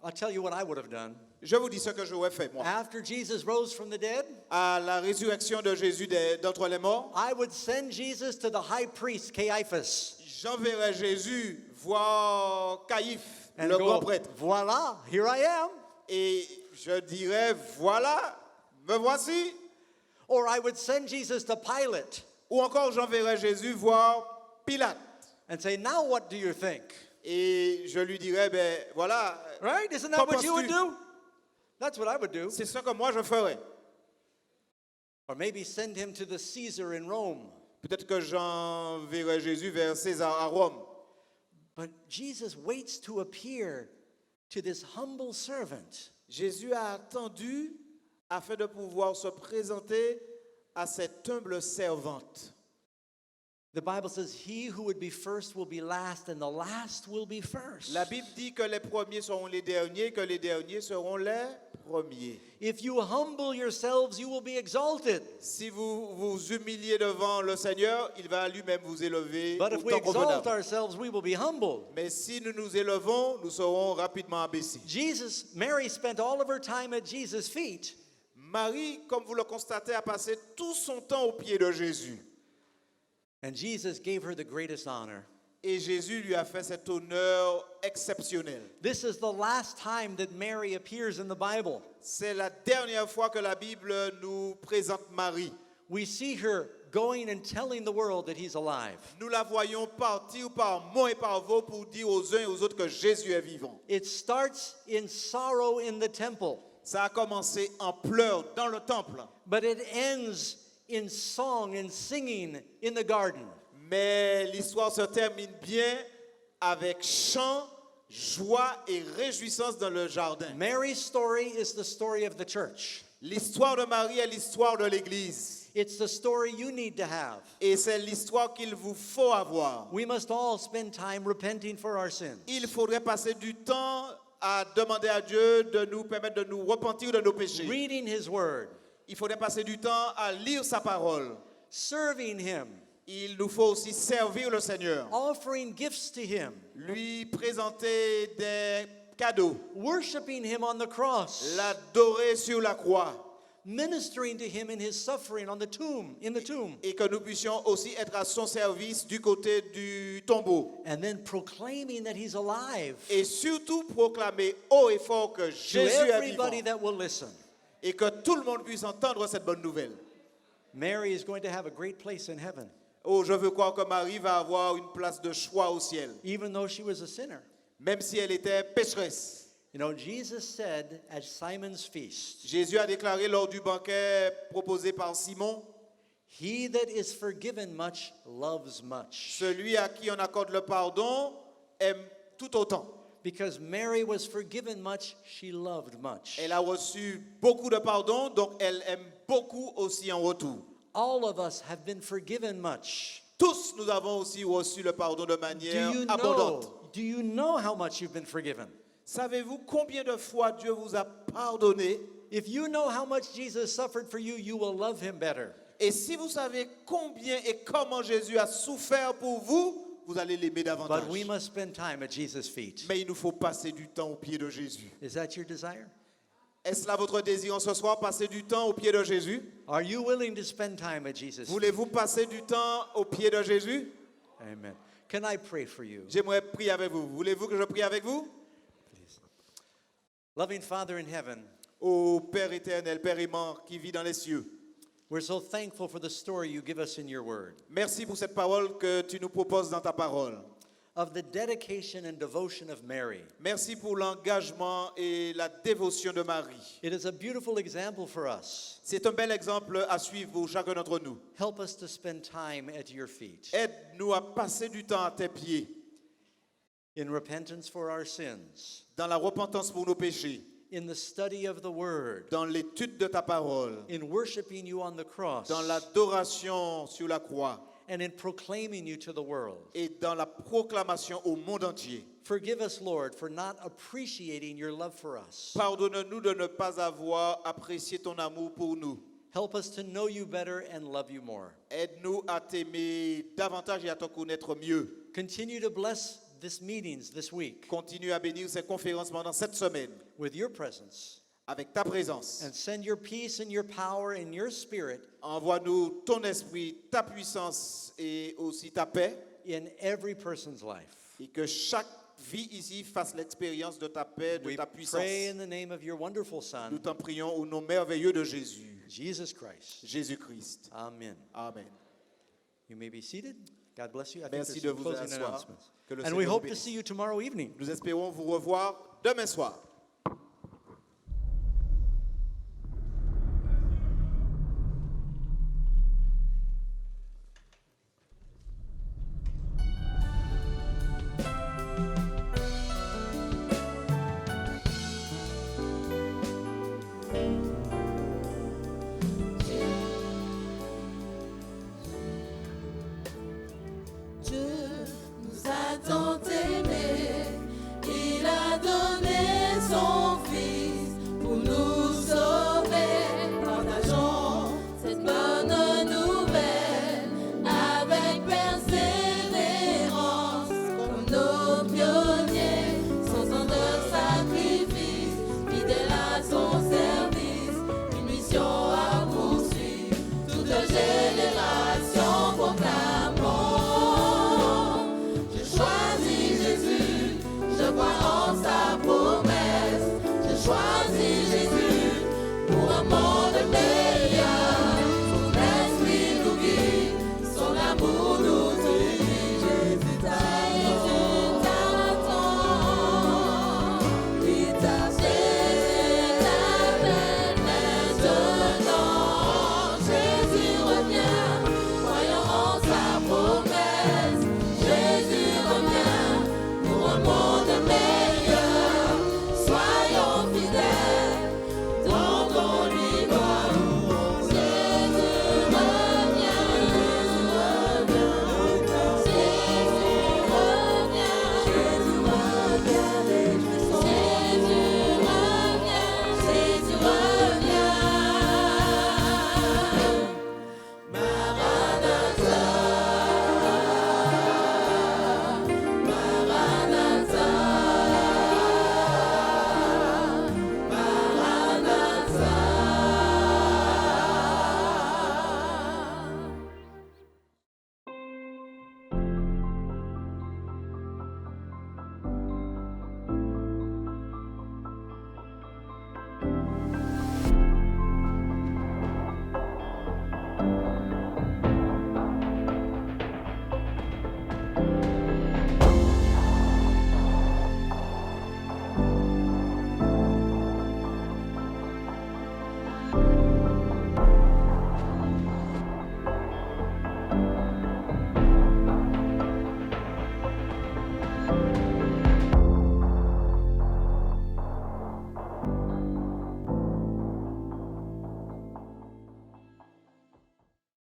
I'll tell you what I would have done. Je vous dis ce que j'aurais fait, moi. After Jesus rose from the dead, À la résurrection de Jésus d'entre les morts, I would send Jesus to the high priest, Caiaphas, j'enverrai Jésus voir Caïphe, and le go, grand prêtre. voila, here I am. Et je dirais, voilà, me voici. Or I would send Jesus to Pilate Ou encore, j'enverrai Jésus voir Pilate. and say, now what do you think? Et je lui dirais, ben voilà, Right? Isn't that Qu'en what you would penses-tu? do? That's what I would do. c'est ce que moi je ferais. Or maybe send him to the Caesar in Rome. Peut-être que j'enverrai Jésus vers César à Rome. But Jesus waits to appear to this humble servant. Jésus a attendu afin de pouvoir se présenter à cette humble servante. The Bible says, he who would be first will be last, and the last will be first. La Bible dit que les premiers seront les derniers, que les derniers seront les premiers. If you humble yourselves, you will be exalted. Si vous vous humiliez devant le Seigneur, il va lui-même vous élever But if we autant exalt convenable. ourselves, we will be humbled. Mais si nous nous élevons, nous serons rapidement abaissés. Mary spent all of her time at Jesus' feet. Marie, comme vous le constatez, a passé tout son temps aux pieds de Jésus. And Jesus gave her the greatest honor. Et Jésus lui a fait cet honneur exceptionnel. This is the last time that Mary appears in the Bible. C'est la dernière fois que la Bible nous présente Marie. We see her going and telling the world that he's alive. Nous la voyons partir par mots et par voix pour dire aux uns et aux autres que Jésus est vivant. It starts in sorrow in the temple, Ça a commencé en pleurs dans le temple, but it ends in song and singing in the garden. mais l'histoire se termine bien avec chant, joie et réjouissance dans le jardin. Mary's story is the story of the church. L'histoire de Marie est l'histoire de l'Église. It's the story you need to have. Et c'est l'histoire qu'il vous faut avoir. We must all spend time repenting for our sins. Il faudrait passer du temps à demander à Dieu de nous permettre de nous repentir de nos péchés. Reading his word, Il faudrait passer du temps à lire sa parole. serving him, Il nous faut aussi servir le Seigneur, offering gifts to him, lui présenter des cadeaux, worshiping him on the cross, l'adorer sur la croix, ministering to him in his suffering on the tomb, in the tomb, et que nous puissions aussi être à son service du côté du tombeau. and then proclaiming that he's alive Et surtout proclamer haut et fort que to Jésus est everybody vivant that will listen. et que tout le monde puisse entendre cette bonne nouvelle. Mary is going to have a great place in heaven, Oh, je veux croire que Marie va avoir une place de choix au ciel, even though she was a sinner. même si elle était pécheresse. You know, Jesus said at Simon's feast, Jésus a déclaré lors du banquet proposé par Simon, he that is forgiven much loves much. celui à qui on accorde le pardon aime tout autant. Because Mary was forgiven much, she loved much. Elle a reçu beaucoup de pardon, donc elle aime beaucoup aussi en retour. All of us have been forgiven much. Tous, nous avons aussi reçu le pardon de manière abondante. Do you know how much you've been forgiven? Savez-vous combien de fois Dieu vous a pardonné? If you know how much Jesus suffered for you, you will love him better. Et si vous savez combien et comment Jésus a souffert pour vous, vous allez l'aimer davantage. But we must spend time at Jesus' feet. Mais il nous faut passer du temps au pied de Jésus. Is that your desire? Est-ce là votre désir en ce soir, passer du temps au pied de Jésus? Are you willing to spend time at Jesus' feet? Voulez-vous passer du temps au pied de Jésus? Amen. Can I pray for you? J'aimerais prier avec vous. Voulez-vous que je prie avec vous? Please. Loving Father in heaven, Ô Père éternel, Père aimant qui vit dans les cieux, we're so thankful for the story you give us in your word merci pour cette parole que tu nous proposes dans ta parole. of the dedication and devotion of Mary. Merci pour l'engagement et la dévotion de Marie. It is a beautiful example for us. C'est un bel exemple à suivre pour chacun d'entre nous. Help us to spend time at your feet Aide-nous à passer du temps à tes pieds, in repentance for our sins, dans la repentance pour nos péchés, in the study of the word, dans l'étude de ta parole, in worshiping you on the cross, dans l'adoration sur la croix and in proclaiming you to the world. et dans la proclamation au monde entier. Forgive us, Lord, for not appreciating your love for us. Pardonne-nous de ne pas avoir apprécié ton amour pour nous. Help us to know you better and love you more. Aide-nous à t'aimer davantage et à te connaître mieux. Continue to bless these meetings this week Continue à bénir ces conférences pendant cette semaine with your presence, avec ta présence. and send your peace and your power and your spirit Envoie-nous ton esprit, ta puissance et aussi ta paix, in every person's life. et que chaque vie ici fasse l'expérience de ta paix, de We ta puissance. pray in the name of your wonderful Nous Son, t'en prions au nom merveilleux de Jésus, Jesus Christ. Jésus-Christ. Amen. Amen. You may be seated. God bless you. I think Merci there's de some vous closing asseoir. announcements. Que le And we Seigneur hope vous to bénisse. see you tomorrow evening. Nous espérons vous revoir demain soir.